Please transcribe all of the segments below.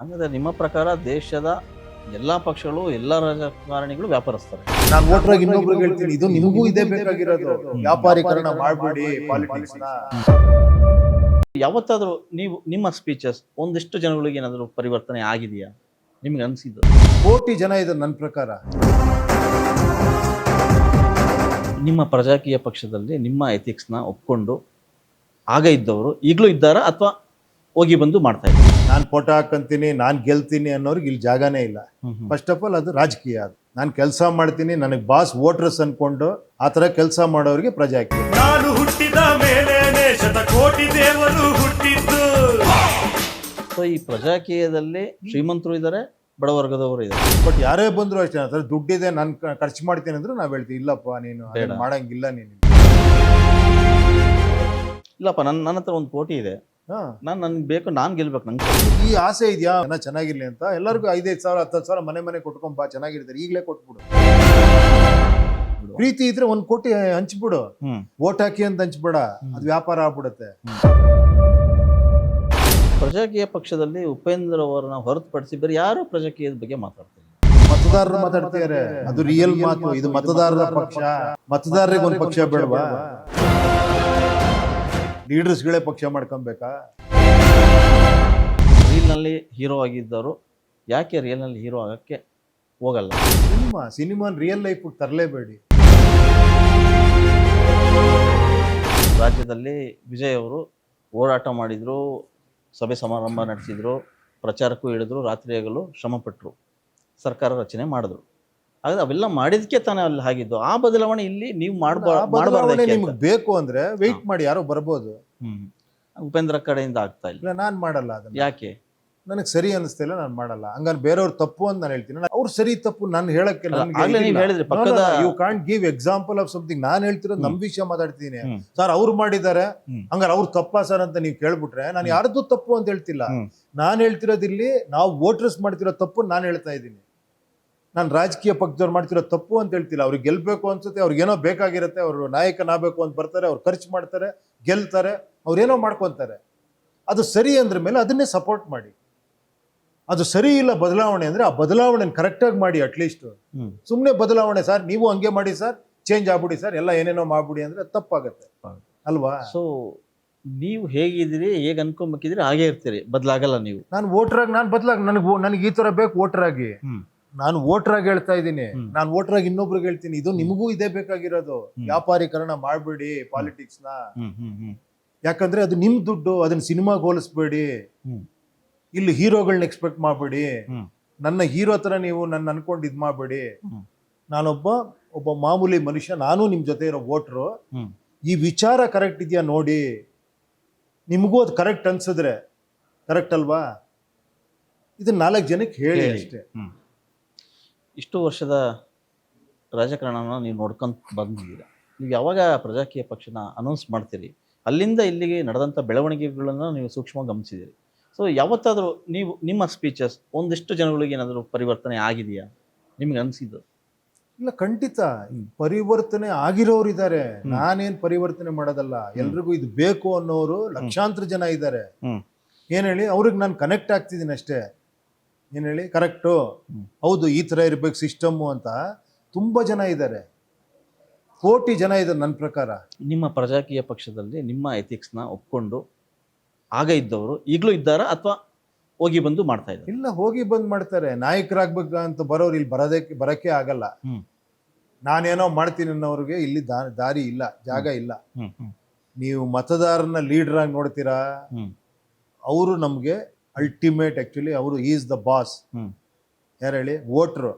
ಹಂಗಾದ್ರೆ ನಿಮ್ಮ ಪ್ರಕಾರ ದೇಶದ ಎಲ್ಲಾ ಪಕ್ಷಗಳು ಎಲ್ಲಾ ರಾಜಕಾರಣಿಗಳು ವ್ಯಾಪಾರಸ್ಥರು. ನಾನು ವೋಟರ್ ಇನ್ನೊಬ್ರಿಗೆ ಹೇಳ್ತೀನಿ, ಇದು ನಿಮಗೂ ಇದೇ ಬೇಕಾಗಿರೋದು. ವ್ಯಾಪಾರೀಕರಣ ಮಾಡ್ಬಿಡಿ ಪಾಲಿಟಿಕ್ಸ್ ನ. ಯಾವತ್ತಾದ್ರೂ ನೀವು ನಿಮ್ಮ ಸ್ಪೀಚಸ್ ಒಂದಿಷ್ಟು ಜನಗಳಿಗೆ ಏನಾದರೂ ಪರಿವರ್ತನೆ ಆಗಿದೆಯಾ ನಿಮ್ಗೆ ಅನ್ಸಿದ್ದು? ಕೋಟಿ ಜನ ಇದ್ದಾರೆ ನನ್ನ ಪ್ರಕಾರ. ನಿಮ್ಮ ಪ್ರಜಾಕೀಯ ಪಕ್ಷದಲ್ಲಿ ನಿಮ್ಮ ಎಥಿಕ್ಸ್ನ ಒಪ್ಕೊಂಡು ಆಗ ಇದ್ದವರು ಈಗಲೂ ಇದ್ದಾರಾ ಅಥವಾ ಹೋಗಿ ಬಂದು ಮಾಡ್ತಾ ಇದ್ದಾರೆ? ನಾನು ಫೋಟೋ ಹಾಕಂತೀನಿ, ನಾನು ಗೆಲ್ತೀನಿ ಅನ್ನೋರ್ಗೆ ಇಲ್ಲಿ ಜಾಗನೇ ಇಲ್ಲ. ಫಸ್ಟ್ ಆಫ್ ಆಲ್ ಅದು ರಾಜಕೀಯ. ಅದು ನಾನು ಕೆಲಸ ಮಾಡ್ತೀನಿ, ನನಗೆ ಬಾಸ್ ವೋಟರ್ಸ್ ಅನ್ಕೊಂಡು ಆ ಥರ ಕೆಲಸ ಮಾಡೋರಿಗೆ ಪ್ರಜಾಕೀಯ. ನಾನು ಹುಟ್ಟಿದ ಮೇಲೇನೆ ಶತಕೋಟಿ ದೇವರು ಹುಟ್ಟಿದ್ದು. ಸೊ ಈ ಪ್ರಜಾಕೀಯದಲ್ಲಿ ಶ್ರೀಮಂತರು ಇದ್ದಾರೆ, ಬಡವರ್ಗದವರು ಇದ್ದಾರೆ. ಬಟ್ ಯಾರೇ ಬಂದ್ರು ಅಷ್ಟೇ, ಆ ಥರ ದುಡ್ಡಿದೆ ನಾನು ಖರ್ಚು ಮಾಡ್ತೀನಿ ಅಂದ್ರೆ ನಾವು ಹೇಳ್ತೀವಿ ಇಲ್ಲಪ್ಪ ನೀನು ಅದನ್ನ ಮಾಡಂಗಿಲ್ಲ ನೀನು. ಇಲ್ಲಪ್ಪ ನನ್ನ ಹತ್ರ ಒಂದು ಕೋಟಿ ಇದೆ, ಹಾ, ನನ್ಗೆ ಬೇಕು, ನಾನು ಗೆಲ್ಬೇಕು, ನಂಗೆ ಈ ಆಸೆ ಇದೆಯಾ ಜನ ಚೆನ್ನಾಗಿರ್ಲಿ ಅಂತ ಎಲ್ಲರಿಗೂ 5,000 10,000 ಮನೆ ಕೊಟ್ಕೊಂಬ ಚೆನ್ನಾಗಿರ್ತಾರೆ, ಈಗಲೇ ಕೊಟ್ಬಿಡು. ಪ್ರೀತಿ ಇದ್ರೆ 1 ಕೋಟಿ ಹಂಚ್ಬಿಡು, ವೋಟ್ ಹಾಕಿ ಅಂತ ಹಂಚ್ಬೇಡ, ಅದು ವ್ಯಾಪಾರ ಆಗ್ಬಿಡುತ್ತೆ. ಪ್ರಜಾಕೀಯ ಪಕ್ಷದಲ್ಲಿ ಉಪೇಂದ್ರ ಅವರನ್ನ ಹೊರತುಪಡಿಸಿ ಬೇರೆ ಯಾರು ಪ್ರಜಾಕೀಯದ ಬಗ್ಗೆ ಮಾತಾಡ್ತಾರೆ? ಮತದಾರರು ಮಾತಾಡ್ತಿದ್ದಾರೆ, ಅದು ರಿಯಲ್ ಮಾತು. ಇದು ಮತದಾರರ ಪಕ್ಷ. ಮತದಾರರಿಗೆ ಒಂದು ಪಕ್ಷ ಬೇಡವಾ? ಲೀಡರ್ಸ್ಗಳೇ ಪಕ್ಷ ಮಾಡ್ಕೊಬೇಕಾ? ರೀಲ್ನಲ್ಲಿ ಹೀರೋ ಆಗಿದ್ದವರು ಯಾಕೆ ರಿಯಲ್ನಲ್ಲಿ ಹೀರೋ ಆಗಕ್ಕೆ ಹೋಗಲ್ಲ? ಸಿನಿಮಾ ರಿಯಲ್ ಲೈಫ್ ತರಲೇಬೇಡಿ. ರಾಜ್ಯದಲ್ಲಿ ವಿಜಯ್ ಅವರು ಹೋರಾಟ ಮಾಡಿದ್ರು, ಸಭೆ ಸಮಾರಂಭ ನಡೆಸಿದ್ರು, ಪ್ರಚಾರಕ್ಕೂ ಇಳಿದ್ರು, ರಾತ್ರಿ ಹಗಲು ಶ್ರಮಪಟ್ಟರು, ಸರ್ಕಾರ ರಚನೆ ಮಾಡಿದ್ರು. ಹಾಗಾದ್ರೆ ಅವೆಲ್ಲ ಮಾಡಿದಕ್ಕೆ ತಾನೇ ಅಲ್ಲಿ ಆಗಿದ್ದು. ಆ ಬದಲಾವಣೆ ಇಲ್ಲಿ ನೀವು ಬದಲಾವಣೆ ನಿಮ್ಗೆ ಬೇಕು ಅಂದ್ರೆ ವೆಯ್ಟ್ ಮಾಡಿ, ಯಾರೋ ಬರ್ಬೋದು. ಉಪೇಂದ್ರ ಕಡೆಯಿಂದ ಆಗ್ತಾ ಇಲ್ಲ. ಇಲ್ಲ, ನಾನ್ ಮಾಡಲ್ಲ ಅದನ್ನ. ಯಾಕೆ? ನನಗೆ ಸರಿ ಅನಿಸ್ತಿಲ್ಲ, ನಾನು ಮಾಡಲ್ಲ. ಹಂಗಾರೆ ಬೇರೆಯವ್ರು ತಪ್ಪು ಅಂತ ನಾನು ಹೇಳ್ತೀನಿ. ಅವ್ರು ಸರಿ ತಪ್ಪು ನಾನು ಹೇಳಕ್ಕೆ ನೀವು ಹೇಳಿದ್ರಿ ಪಕ್ಕದ you can't give example of something. ನಾನು ಹೇಳ್ತಿರೋದು ನಮ್ ವಿಷಯ ಮಾತಾಡ್ತೀನಿ. ಸರ್ ಅವ್ರು ಮಾಡಿದ್ದಾರೆ, ಹಂಗಾರೆ ಅವ್ರು ತಪ್ಪಾ ಸರ್ ಅಂತ ನೀವು ಕೇಳ್ಬಿಟ್ರೆ ನಾನು ಯಾರ್ದು ತಪ್ಪು ಅಂತ ಹೇಳ್ತಿಲ್ಲ. ನಾನು ಹೇಳ್ತಿರೋದು ಇಲ್ಲಿ ನಾವು ವೋಟರ್ಸ್ ಮಾಡ್ತಿರೋ ತಪ್ಪು ನಾನು ಹೇಳ್ತಾ ಇದ್ದೀನಿ. ನಾನು ರಾಜಕೀಯ ಪಕ್ಷದವ್ರು ಮಾಡ್ತಿರೋ ತಪ್ಪು ಅಂತ ಹೇಳ್ತಿಲ್ಲ. ಅವ್ರಿಗೆ ಗೆಲ್ಬೇಕು ಅನ್ಸುತ್ತೆ, ಅವ್ರಿಗೇನೋ ಬೇಕಾಗಿರುತ್ತೆ, ಅವರು ನಾಯಕನಾಗಬೇಕು ಅಂತ ಬರ್ತಾರೆ, ಅವ್ರು ಖರ್ಚು ಮಾಡ್ತಾರೆ, ಗೆಲ್ತಾರೆ, ಅವ್ರೇನೋ ಮಾಡ್ಕೊತಾರೆ. ಅದು ಸರಿ ಅಂದ್ರ ಮೇಲೆ ಅದನ್ನೇ ಸಪೋರ್ಟ್ ಮಾಡಿ. ಅದು ಸರಿ ಇಲ್ಲ ಬದಲಾವಣೆ ಅಂದ್ರೆ ಆ ಬದಲಾವಣೆ ಕರೆಕ್ಟಾಗಿ ಮಾಡಿ. ಅಟ್ಲೀಸ್ಟ್ ಸುಮ್ಮನೆ ಬದಲಾವಣೆ ಸರ್ ನೀವು ಹಂಗೆ ಮಾಡಿ ಸರ್, ಚೇಂಜ್ ಆಗ್ಬಿಡಿ ಸರ್, ಎಲ್ಲ ಏನೇನೋ ಮಾಡ್ಬಿಡಿ ಅಂದ್ರೆ ತಪ್ಪಾಗತ್ತೆ ಅಲ್ವಾ? ಸೊ ನೀವು ಹೇಗಿದ್ದೀರಿ, ಹೇಗೆ ಅನ್ಕೊಂಬೇಕಿದ್ರಿ ಹಾಗೆ ಇರ್ತೀರಿ, ಬದಲಾಗಲ್ಲ ನೀವು. ನಾನು ವೋಟರ್ ಆಗಿ ನಾನು ಬದಲಾಗ ನನಗೆ ಈ ತರ ಬೇಕು ವೋಟರ್ ಆಗಿ. ನಾನು ವೋಟರ್ ಆಗಿ ಹೇಳ್ತಾ ಇದ್ದೀನಿ, ನಾನು ವೋಟರ್ ಆಗಿ ಇನ್ನೊಬ್ರಿಗೆ ಹೇಳ್ತೀನಿ, ಇದು ನಿಮಗೂ ಇದೇ ಬೇಕಾಗಿರೋದು. ವ್ಯಾಪಾರೀಕರಣ ಮಾಡ್ಬೇಡಿ ಪಾಲಿಟಿಕ್ಸ್ ನ. ಯಾಕಂದ್ರೆ ಅದು ನಿಮ್ ದುಡ್ಡು, ಅದನ್ನ ಸಿನಿಮಾಗೆ ಹೋಲಿಸ್ಬೇಡಿ. ಇಲ್ಲಿ ಹೀರೋಗಳನ್ನ ಎಕ್ಸ್ಪೆಕ್ಟ್ ಮಾಡ್ಬೇಡಿ. ನನ್ನ ಹೀರೋ ತರ ನೀವು ನನ್ನ ಅನ್ಕೊಂಡು ಇದ್ ಮಾಡ್ಬೇಡಿ. ನಾನೊಬ್ಬ ಮಾಮೂಲಿ ಮನುಷ್ಯ, ನಾನು ನಿಮ್ ಜೊತೆ ಇರೋ ವೋಟ್ರು. ಈ ವಿಚಾರ ಕರೆಕ್ಟ್ ಇದೆಯಾ ನೋಡಿ, ನಿಮಗೂ ಅದು ಕರೆಕ್ಟ್ ಅನ್ಸಿದ್ರೆ ಕರೆಕ್ಟ್ ಅಲ್ವಾ, ಇದನ್ನ 4 ಜನಕ್ಕೆ ಹೇಳಿ ಅಷ್ಟೇ. ಇಷ್ಟು ವರ್ಷದ ರಾಜಕಾರಣನ ನೀವು ನೋಡ್ಕೊಂತ ಬಂದಿದ್ದೀರಾ. ನೀವು ಯಾವಾಗ ಪ್ರಜಾಕೀಯ ಪಕ್ಷನ ಅನೌನ್ಸ್ ಮಾಡ್ತೀರಿ, ಅಲ್ಲಿಂದ ಇಲ್ಲಿಗೆ ನಡೆದಂಥ ಬೆಳವಣಿಗೆಗಳನ್ನು ನೀವು ಸೂಕ್ಷ್ಮವಾಗಿ ಗಮನಿಸಿದ್ದೀರಿ. ಸೊ ಯಾವತ್ತಾದರೂ ನೀವು ನಿಮ್ಮ ಸ್ಪೀಚಸ್ ಒಂದಿಷ್ಟು ಜನಗಳಿಗೆ ಏನಾದರೂ ಪರಿವರ್ತನೆ ಆಗಿದೆಯಾ ನಿಮ್ಗೆ ಅನಿಸಿದ್ದು? ಇಲ್ಲ, ಖಂಡಿತ ಪರಿವರ್ತನೆ ಆಗಿರೋರು ಇದ್ದಾರೆ. ನಾನೇನ್ ಪರಿವರ್ತನೆ ಮಾಡೋದಲ್ಲ. ಎಲ್ರಿಗೂ ಇದು ಬೇಕು ಅನ್ನೋರು ಲಕ್ಷಾಂತರ ಜನ ಇದ್ದಾರೆ. ಏನ್ ಹೇಳಿ, ಅವ್ರಿಗೆ ನಾನು ಕನೆಕ್ಟ್ ಆಗ್ತಿದ್ದೀನಿ ಅಷ್ಟೇ. ಏನ್ ಹೇಳಿ, ಕರೆಕ್ಟು, ಹೌದು ಈ ತರ ಇರ್ಬೇಕು ಸಿಸ್ಟಮ್ಮು ಅಂತ ತುಂಬಾ ಜನ ಇದ್ದಾರೆ. ಕೋಟಿ ಜನ ಇದ್ದಾರೆ ನನ್ನ ಪ್ರಕಾರ. ನಿಮ್ಮ ಪ್ರಜಾಕೀಯ ಪಕ್ಷದಲ್ಲಿ ನಿಮ್ಮ ಎಥಿಕ್ಸ್ನ ಒಪ್ಕೊಂಡು ಆಗ ಇದ್ದವರು ಈಗಲೂ ಇದ್ದಾರಾ ಅಥವಾ ಹೋಗಿ ಬಂದು ಮಾಡ್ತಾ ಇದ್ದಾರೆ? ಇಲ್ಲ, ಹೋಗಿ ಬಂದ್ ಮಾಡ್ತಾರೆ. ನಾಯಕರಾಗ್ಬೇಕು ಅಂತ ಬರೋರು ಇಲ್ಲಿ ಬರಕ್ಕೆ ಆಗಲ್ಲ. ನಾನೇನೋ ಮಾಡ್ತೀನಿ ಅನ್ನೋರಿಗೆ ಇಲ್ಲಿ ದಾರಿ ಇಲ್ಲ, ಜಾಗ ಇಲ್ಲ. ನೀವು ಮತದಾರನ ಲೀಡರ್ ಆಗಿ ನೋಡ್ತೀರಾ, ಅವರು ನಮ್ಗೆ ಅಲ್ಟಿಮೇಟ್. ಆಕ್ಚುಲಿ ಅವರು ಈಸ್ ದ ಬಾಸ್. ಯಾರು ಹೇಳಿ? ವೋಟ್ರು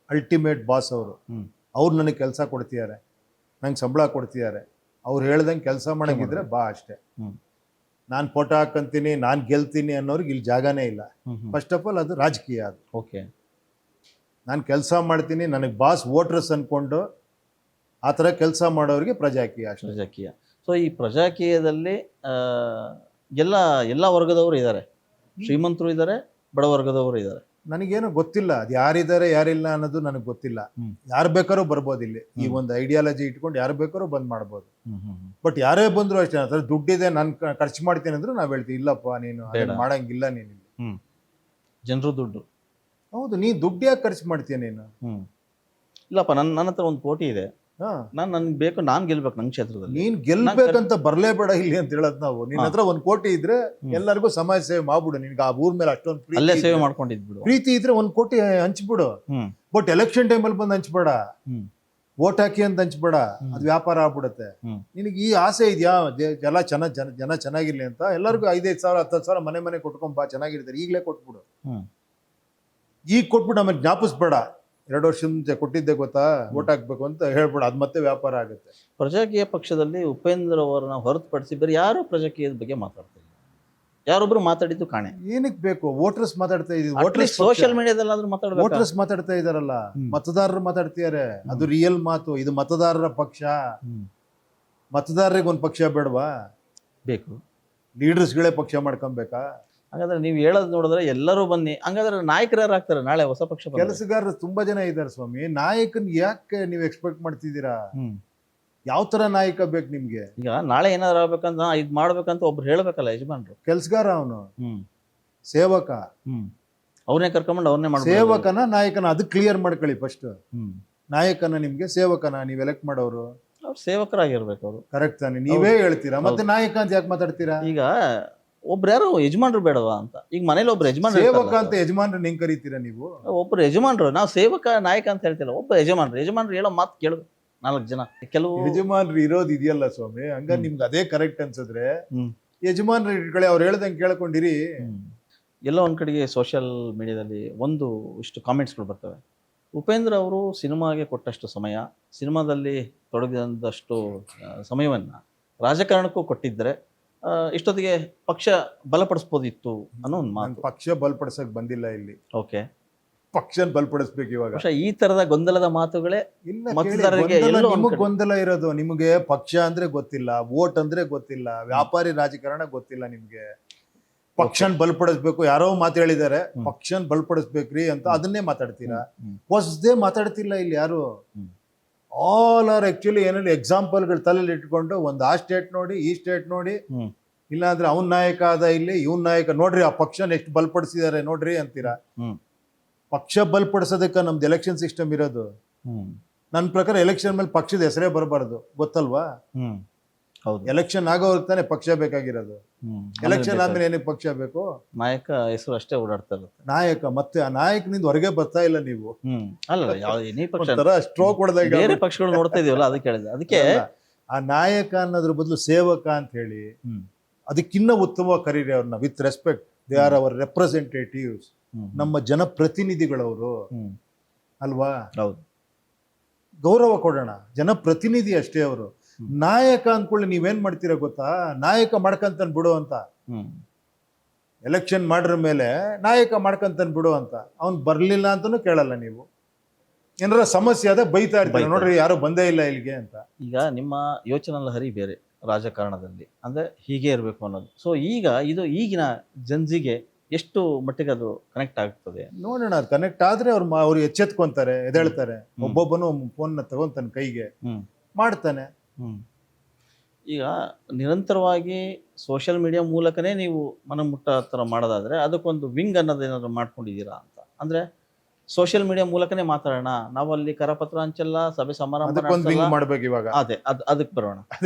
ಅಲ್ಟಿಮೇಟ್ ಬಾಸ್ ಅವರು. ಅವ್ರು ನನಗೆ ಕೆಲಸ ಕೊಡ್ತಿದ್ದಾರೆ, ನಂಗೆ ಸಂಬಳ ಕೊಡ್ತಿದ್ದಾರೆ. ಅವ್ರು ಹೇಳ್ದಂಗೆ ಕೆಲಸ ಮಾಡಂಗಿದ್ರೆ ಬಾ ಅಷ್ಟೇ. ನಾನು ಫೋಟೋ ಹಾಕಂತೀನಿ, ನಾನು ಗೆಲ್ತೀನಿ ಅನ್ನೋರಿಗೆ ಇಲ್ಲಿ ಜಾಗನೇ ಇಲ್ಲ. ಫಸ್ಟ್ ಆಫ್ ಆಲ್ ಅದು ರಾಜಕೀಯ. ಅದು ಓಕೆ, ನಾನು ಕೆಲಸ ಮಾಡ್ತೀನಿ, ನನಗೆ ಬಾಸ್ ವೋಟರ್ಸ್ ಅನ್ಕೊಂಡು ಆ ಥರ ಕೆಲಸ ಮಾಡೋರಿಗೆ ಪ್ರಜಾಕೀಯ ಅಷ್ಟೇ. ಪ್ರಜಾಕೀಯ. ಸೊ ಈ ಪ್ರಜಾಕೀಯದಲ್ಲಿ ಎಲ್ಲ ವರ್ಗದವರು ಇದ್ದಾರೆ, ಶ್ರೀಮಂತರು ಇದ್ದಾರೆ, ಬಡವರ್ಗದವರು ಇದ್ದಾರೆ. ನನಗೇನು ಗೊತ್ತಿಲ್ಲ ಅದು ಯಾರಿದ್ದಾರೆ ಯಾರಿಲ್ಲ ಅನ್ನೋದು ನನಗೆ ಗೊತ್ತಿಲ್ಲ. ಯಾರು ಬೇಕಾದ್ರೂ ಬರ್ಬೋದು ಇಲ್ಲಿ. ಈ ಒಂದು ಐಡಿಯಾಲಜಿ ಇಟ್ಕೊಂಡು ಯಾರು ಬೇಕಾದ್ರೂ ಬಂದ್ ಮಾಡ್ಬೋದು. ಬಟ್ ಯಾರೇ ಬಂದ್ರು ಅಷ್ಟೇ, ದುಡ್ಡಿದೆ ನಾನು ಖರ್ಚು ಮಾಡ್ತೀನಿ ಅಂದ್ರೆ ನಾವ್ ಹೇಳ್ತೀವಿ ಇಲ್ಲಪ್ಪ ನೀನು ಮಾಡಂಗಿಲ್ಲ ನೀನು. ಜನರು ದುಡ್ಡು. ಹೌದು, ನೀ ದುಡ್ಡು ಯಾಕೆ ಖರ್ಚು ಮಾಡ್ತೀಯ ನೀನು? ಇಲ್ಲಪ್ಪ, ನನ್ನ ಹತ್ರ 1 ಕೋಟಿ ಇದೆ, ಹಾ, ನನ್ಗೆ ಬೇಕು, ನಾನು ಗೆಲ್ಬೇಕು ನನ್ನ ಕ್ಷೇತ್ರದಲ್ಲಿ. ನೀನ್ ಗೆಲ್ಬೇಕಂತ ಬರ್ಲೇಬೇಡ ಇಲ್ಲಿ ಅಂತ ಹೇಳದ್ ನಾವು. ನಿನ್ನ ಹಾ. ಹತ್ರ 1 ಕೋಟಿ ಇದ್ರೆ ಎಲ್ಲರಿಗೂ ಸಮಾಜ ಸೇವೆ ಮಾಡ್ಬಿಡು. ನಿನ್ಗೆ ಆ ಊರ್ ಮೇಲೆ ಅಷ್ಟೊಂದು ಅಲ್ಲೇ ಸೇವೆ ಮಾಡ್ಕೊಂಡಿದ್ಬಿಡು. ಪ್ರೀತಿ ಇದ್ರೆ 1 ಕೋಟಿ ಹಂಚ್ಬಿಡು. ಬಟ್ ಎಲೆಕ್ಷನ್ ಟೈಮಲ್ಲಿ ಬಂದು ಹಂಚ್ಬೇಡ, ವೋಟ್ ಹಾಕಿ ಅಂತ ಹಂಚ್ಬೇಡ, ಅದು ವ್ಯಾಪಾರ ಆಗ್ಬಿಡುತ್ತೆ. ನಿನಗೆ ಈ ಆಸೆ ಇದೆಯಾ ಜನ ಚೆನ್ನಾಗಿರ್ಲಿ ಅಂತ, ಎಲ್ಲರಿಗೂ 5,000 10,000 ಮನೆ ಕೊಟ್ಕೊಂಬ, ಚೆನ್ನಾಗಿರ್ತಾರೆ, ಈಗಲೇ ಕೊಟ್ಬಿಡು. ಈಗ ಕೊಟ್ಬಿಟ್ಟು ಆಮೇಲೆ ಜ್ಞಾಪಿಸ್ಬೇಡ 2 ವರ್ಷ ಮುಂಚೆ ಕೊಟ್ಟಿದ್ದೆ ಗೊತ್ತಾ, ವೋಟ್ ಹಾಕ್ಬೇಕು ಅಂತ ಹೇಳ್ಬೇಡ, ಅದು ಮತ್ತೆ ವ್ಯಾಪಾರ ಆಗುತ್ತೆ. ಪ್ರಜಾಕೀಯ ಪಕ್ಷದಲ್ಲಿ ಉಪೇಂದ್ರ ಅವರನ್ನ ಹೊರತುಪಡಿಸಿ ಬೇರೆ ಯಾರು ಪ್ರಜಾಕೀಯದ ಬಗ್ಗೆ ಮಾತಾಡ್ತಿಲ್ಲ. ಯಾರೊಬ್ರು ಮಾತಾಡಿದ್ದು ಕಾಣೆ. ಏನಕ್ಕೆ ಬೇಕು? ವೋಟರ್ಸ್ ಮಾತಾಡ್ತಾ ಇದ್ದೀವಿ, ಸೋಷಿಯಲ್ ಮೀಡಿಯಾದಲ್ಲಾದ್ರೂ ಮಾತಾಡ್ಬೇಕು. ವೋಟರ್ಸ್ ಮಾತಾಡ್ತಾ ಇದಾರಲ್ಲ, ಮತದಾರರು ಮಾತಾಡ್ತಿದ್ದಾರೆ, ಅದು ರಿಯಲ್ ಮಾತು. ಇದು ಮತದಾರರ ಪಕ್ಷ. ಮತದಾರರಿಗೆ 1 ಪಕ್ಷ ಬೇಡವಾ? ಬೇಕು. ಲೀಡರ್ಸ್ಗಳೇ ಪಕ್ಷ ಮಾಡ್ಕೊಬೇಕಾ? ಹಾಗಾದ್ರೆ ನೀವು ಹೇಳೋದು ನೋಡಿದ್ರೆ ಎಲ್ಲರೂ ಬನ್ನಿ, ಹಂಗಾದ್ರೆ ನಾಯಕರು ಯಾರು ಆಗ್ತಾರೆ ನಾಳೆ ಹೊಸ ಪಕ್ಷ ಬಂದ್ರೆ? ಕೆಲಸಗಾರರು ತುಂಬಾ ಜನ ಇದ್ದಾರೆ ಸ್ವಾಮಿ. ನಾಯಕನ್ ಯಾಕೆ ನೀವು ಎಕ್ಸ್ಪೆಕ್ಟ್ ಮಾಡ್ತಿದ್ದೀರಾ? ಯಾವ ತರ ನಾಯಕ ಬೇಕು ನಿಮ್ಗೆ? ಈಗ ನಾಳೆ ಏನಾದ್ರು ಆಗ್ಬೇಕಂತ ಇದ್ ಮಾಡ್ಬೇಕಂತ ಒಬ್ರು ಹೇಳ್ಬೇಕಲ್ಲ ಯಜಮಾನ್ರು. ಕೆಲ್ಸಗಾರ ಅವನು, ಸೇವಕ. ಅವ್ರನ್ನೇ ಕರ್ಕೊಂಡ್ ಅವ್ರನ್ನೇ ಮಾಡ್ಬೇಕು. ಸೇವಕನ ನಾಯಕನ, ಅದು ಕ್ಲಿಯರ್ ಮಾಡ್ಕೊಳ್ಳಿ ಫಸ್ಟ್. ನಾಯಕನ ನಿಮ್ಗೆ ಸೇವಕನ ನೀವ್ ಎಲೆಕ್ಟ್ ಮಾಡೋರು? ಅವ್ರು ಸೇವಕರಾಗಿರ್ಬೇಕು ಅವರು. ಕರೆಕ್ಟ್ ತಾನೆ, ನೀವೇ ಹೇಳ್ತೀರಾ, ಮತ್ತೆ ನಾಯಕ ಅಂತ ಯಾಕೆ ಮಾತಾಡ್ತೀರಾ? ಈಗ ಒಬ್ರು ಯಾರು ಯಜಮಾನ್ರು ಬೇಡವಾ ಅಂತ. ಈಗ ಮನೇಲಿ ಒಬ್ರು ಯಜಮಾನ್ರು, ಸೇವಕ ಅಂತ ಯಜಮಾನ್ರು ಹೆಂಗ್ ಕರೀತೀರಾ ನೀವು? ಒಬ್ರು ಯಜಮಾನ್ರು, ನಾವು ಸೇವಕ ನಾಯಕ ಅಂತ ಹೇಳ್ತಿಲ್ಲ, ಒಬ್ಬ ಯಜಮಾನ್ರು ಹೇಳೋ ಮಾತು ಕೇಳಬೇಕು 4 ಜನ. ಕೆಲವು ಯಜಮಾನ್ರು ಇರೋದು ಇದೆಯಲ್ಲ ಸ್ವಾಮಿ, ಹಂಗ ನಿಮ್ಗೆ ಅದೇ ಕರೆಕ್ಟ್ ಅನ್ಸಿದ್ರೆ ಯಜಮಾನ್ರು ಇಟ್ಕೊಳ್ಳಿ, ಅವ್ರು ಹೇಳ್ದಂಗೆ ಕೇಳ್ಕೊಂಡಿರಿ. ಎಲ್ಲೋ ಒಂದ್ ಕಡೆಗೆ ಸೋಷಿಯಲ್ ಮೀಡಿಯಾದಲ್ಲಿ ಇಷ್ಟು ಕಾಮೆಂಟ್ಸ್ಗಳು ಬರ್ತವೆ. ಉಪೇಂದ್ರ ಅವರು ಸಿನಿಮಾಗೆ ಕೊಟ್ಟಷ್ಟು ಸಮಯ, ಸಿನಿಮಾದಲ್ಲಿ ತೊಡಗಿದಂಥಷ್ಟು ಸಮಯವನ್ನು ರಾಜಕಾರಣಕ್ಕೂ ಕೊಟ್ಟಿದ್ದರೆ ಇಷ್ಟೊತ್ತಿಗೆ ಪಕ್ಷ ಬಲಪಡಿಸ್ಬೋದಿತ್ತು ಅನ್ನೋ ಒಂದು ಮಾತು. ಪಕ್ಷ ಬಲಪಡಿಸಕ್ ಬಂದಿಲ್ಲ ಇಲ್ಲಿ. ಓಕೆ, ಪಕ್ಷ ಬಲಪಡಿಸ್ಬೇಕು ಇವಾಗ. പക്ഷേ ಈ ತರದ ಗೊಂದಲದ ಮಾತುಗಳೇ ಮತದಾರರಿಗೆ ನಿಮಗೆ ಗೊಂದಲ ಇರೋದು. ನಿಮಗೆ ಪಕ್ಷ ಅಂದ್ರೆ ಗೊತ್ತಿಲ್ಲ, ವೋಟ್ ಅಂದ್ರೆ ಗೊತ್ತಿಲ್ಲ, ವ್ಯಾಪಾರಿ ರಾಜಕಾರಣ ಗೊತ್ತಿಲ್ಲ ನಿಮ್ಗೆ. ಪಕ್ಷನ್ ಬಲಪಡಿಸ್ಬೇಕು, ಯಾರೋ ಮಾತು ಹೇಳಿದ್ದಾರೆ, ಪಕ್ಷನ್ ಬಲಪಡಿಸ್ಬೇಕ್ರಿ ಅಂತ, ಅದನ್ನೇ ಮಾತಾಡ್ತೀರಾ. ಹೊಸದೇ ಮಾತಾಡ್ತಿಲ್ಲ ಇಲ್ಲಿ ಯಾರು. ಆಲ್ ಆರ್ ಆಕ್ಚುಲಿ ಏನೇನು ಎಕ್ಸಾಂಪಲ್ಗಳು ತಲೆಯಲ್ಲಿ ಇಟ್ಕೊಂಡು, ಒಂದು ಆ ಸ್ಟೇಟ್ ನೋಡಿ, ಈ ಸ್ಟೇಟ್ ನೋಡಿ, ಇಲ್ಲಾಂದ್ರೆ ಅವ್ನ ನಾಯಕ ಆದ ಇಲ್ಲಿ, ಇವನ್ ನಾಯಕ ನೋಡ್ರಿ, ಆ ಪಕ್ಷನ ಎಷ್ಟು ಬಲಪಡಿಸಿದ್ದಾರೆ ನೋಡ್ರಿ ಅಂತೀರಾ. ಪಕ್ಷ ಬಲಪಡಿಸೋದಕ್ಕೆ ನಮ್ದು ಎಲೆಕ್ಷನ್ ಸಿಸ್ಟಮ್ ಇರೋದು. ನನ್ನ ಪ್ರಕಾರ ಎಲೆಕ್ಷನ್ ಮೇಲೆ ಪಕ್ಷದ ಹೆಸರೇ ಬರಬಾರ್ದು, ಗೊತ್ತಲ್ವಾ? ಎಲೆಕ್ಷನ್ ಆಗೋರ್ಗೆ ತಾನೇ ಪಕ್ಷ ಬೇಕಾಗಿರೋದು. ಎಲೆಕ್ಷನ್ ಆದ್ಮೇಲೆ ಏನಕ್ಕೆ ಪಕ್ಷ ಬೇಕು? ನಾಯಕ ಹೆಸರು ಅಷ್ಟೇ ಓಡಾಡ್ತಾ ಇರುತ್ತೆ. ನಾಯಕ, ಮತ್ತೆ ಆ ನಾಯಕನಿಂದ ಹೊರಗೆ ಬರ್ತಾ ಇಲ್ಲ ನೀವು. ಸ್ಟ್ರೋಕ್ ಹೊಡೆದಾಗ ಬೇರೆ ಪಕ್ಷಗಳು ನೋಡ್ತಾ ಇದೀವಲ್ಲ, ಅದಕ್ಕೆ ಹೇಳಿದೆ. ಅದಕ್ಕೆ ಆ ನಾಯಕ ಅನ್ನೋದ್ರ ಬದಲು ಸೇವಕ ಅಂತ ಹೇಳಿ, ಅದಕ್ಕಿನ್ನ ಉತ್ತಮವಾಗಿ ಕರೀರಿ ಅವ್ರನ್ನ, with respect. They are our representatives, ನಮ್ಮ ಜನಪ್ರತಿನಿಧಿಗಳವರು ಅಲ್ವಾ? ಹೌದು, ಗೌರವ ಕೊಡೋಣ. ಜನಪ್ರತಿನಿಧಿ ಅಷ್ಟೇ ಅವರು. ನಾಯಕ ಅಂದ್ಕೊಳ್ಳಿ, ನೀವೇನ್ ಮಾಡ್ತೀರಾ ಗೊತ್ತಾ? ನಾಯಕ ಮಾಡ್ಕಂತಾನ್ ಬಿಡು ಅಂತ. ಎಲೆಕ್ಷನ್ ಮಾಡ್ರ ಮೇಲೆ ನಾಯಕ ಮಾಡ್ಕಂತಾನ್ ಬಿಡು ಅಂತ. ಅವ್ನ್ ಬರ್ಲಿಲ್ಲ ಅಂತಾನು ಕೇಳಲ್ಲ ನೀವು. ಏನಾರ ಸಮಸ್ಯೆ ಅದ ಬೈತಾ ಇರ್ತೀರ, ನೋಡ್ರಿ ಯಾರು ಬಂದೇ ಇಲ್ಲ ಇಲ್ಲಿಗೆ ಅಂತ. ಈಗ ನಿಮ್ಮ ಯೋಚನಾ ಲಹರಿ ಬೇರೆ ರಾಜಕಾರಣದಲ್ಲಿ, ಅಂದ್ರೆ ಹೀಗೆ ಇರಬೇಕು ಅನ್ನೋದು. ಸೊ ಈಗ ಇದು ಈಗಿನ ಜನ್ಸಿಗೆ ಎಷ್ಟು ಮಟ್ಟಿಗೆ ಅದು ಕನೆಕ್ಟ್ ಆಗ್ತದೆ ನೋಡೋಣ. ಅದು ಕನೆಕ್ಟ್ ಆದ್ರೆ ಅವ್ರು ಎಚ್ಚೆತ್ಕೊಂತಾರೆ, ಎದ್ದೇಳ್ತಾರೆ. ಒಬ್ಬೊಬ್ಬನು ಫೋನ್ ತಗೊಂತಾನೆ ಕೈಗೆ, ಮಾಡ್ತಾನೆ. ಈಗ ನಿರಂತರವಾಗಿ ಸೋಷಿಯಲ್ ಮೀಡಿಯಾ ಮೂಲಕನೇ ನೀವು ಮನಮುಟ್ಟ ಥರ ಮಾಡೋದಾದ್ರೆ ಅದಕ್ಕೊಂದು ವಿಂಗ್ ಅನ್ನೋದೇನಾದ್ರು ಮಾಡ್ಕೊಂಡಿದ್ದೀರಾ ಅಂತ? ಅಂದ್ರೆ ಸೋಷಿಯಲ್ ಮೀಡಿಯಾ ಮೂಲಕನೇ ಮಾತಾಡೋಣ, ನಾವು ಅಲ್ಲಿ ಕರಪತ್ರ ಹಂಚಲ್ಲ, ಸಭೆ ಸಮಾರಂಭ ಮಾಡ್ಬೇಕು ಇವಾಗ. ಅದೇ ಅದಕ್ಕೆ ಬರೋಣ.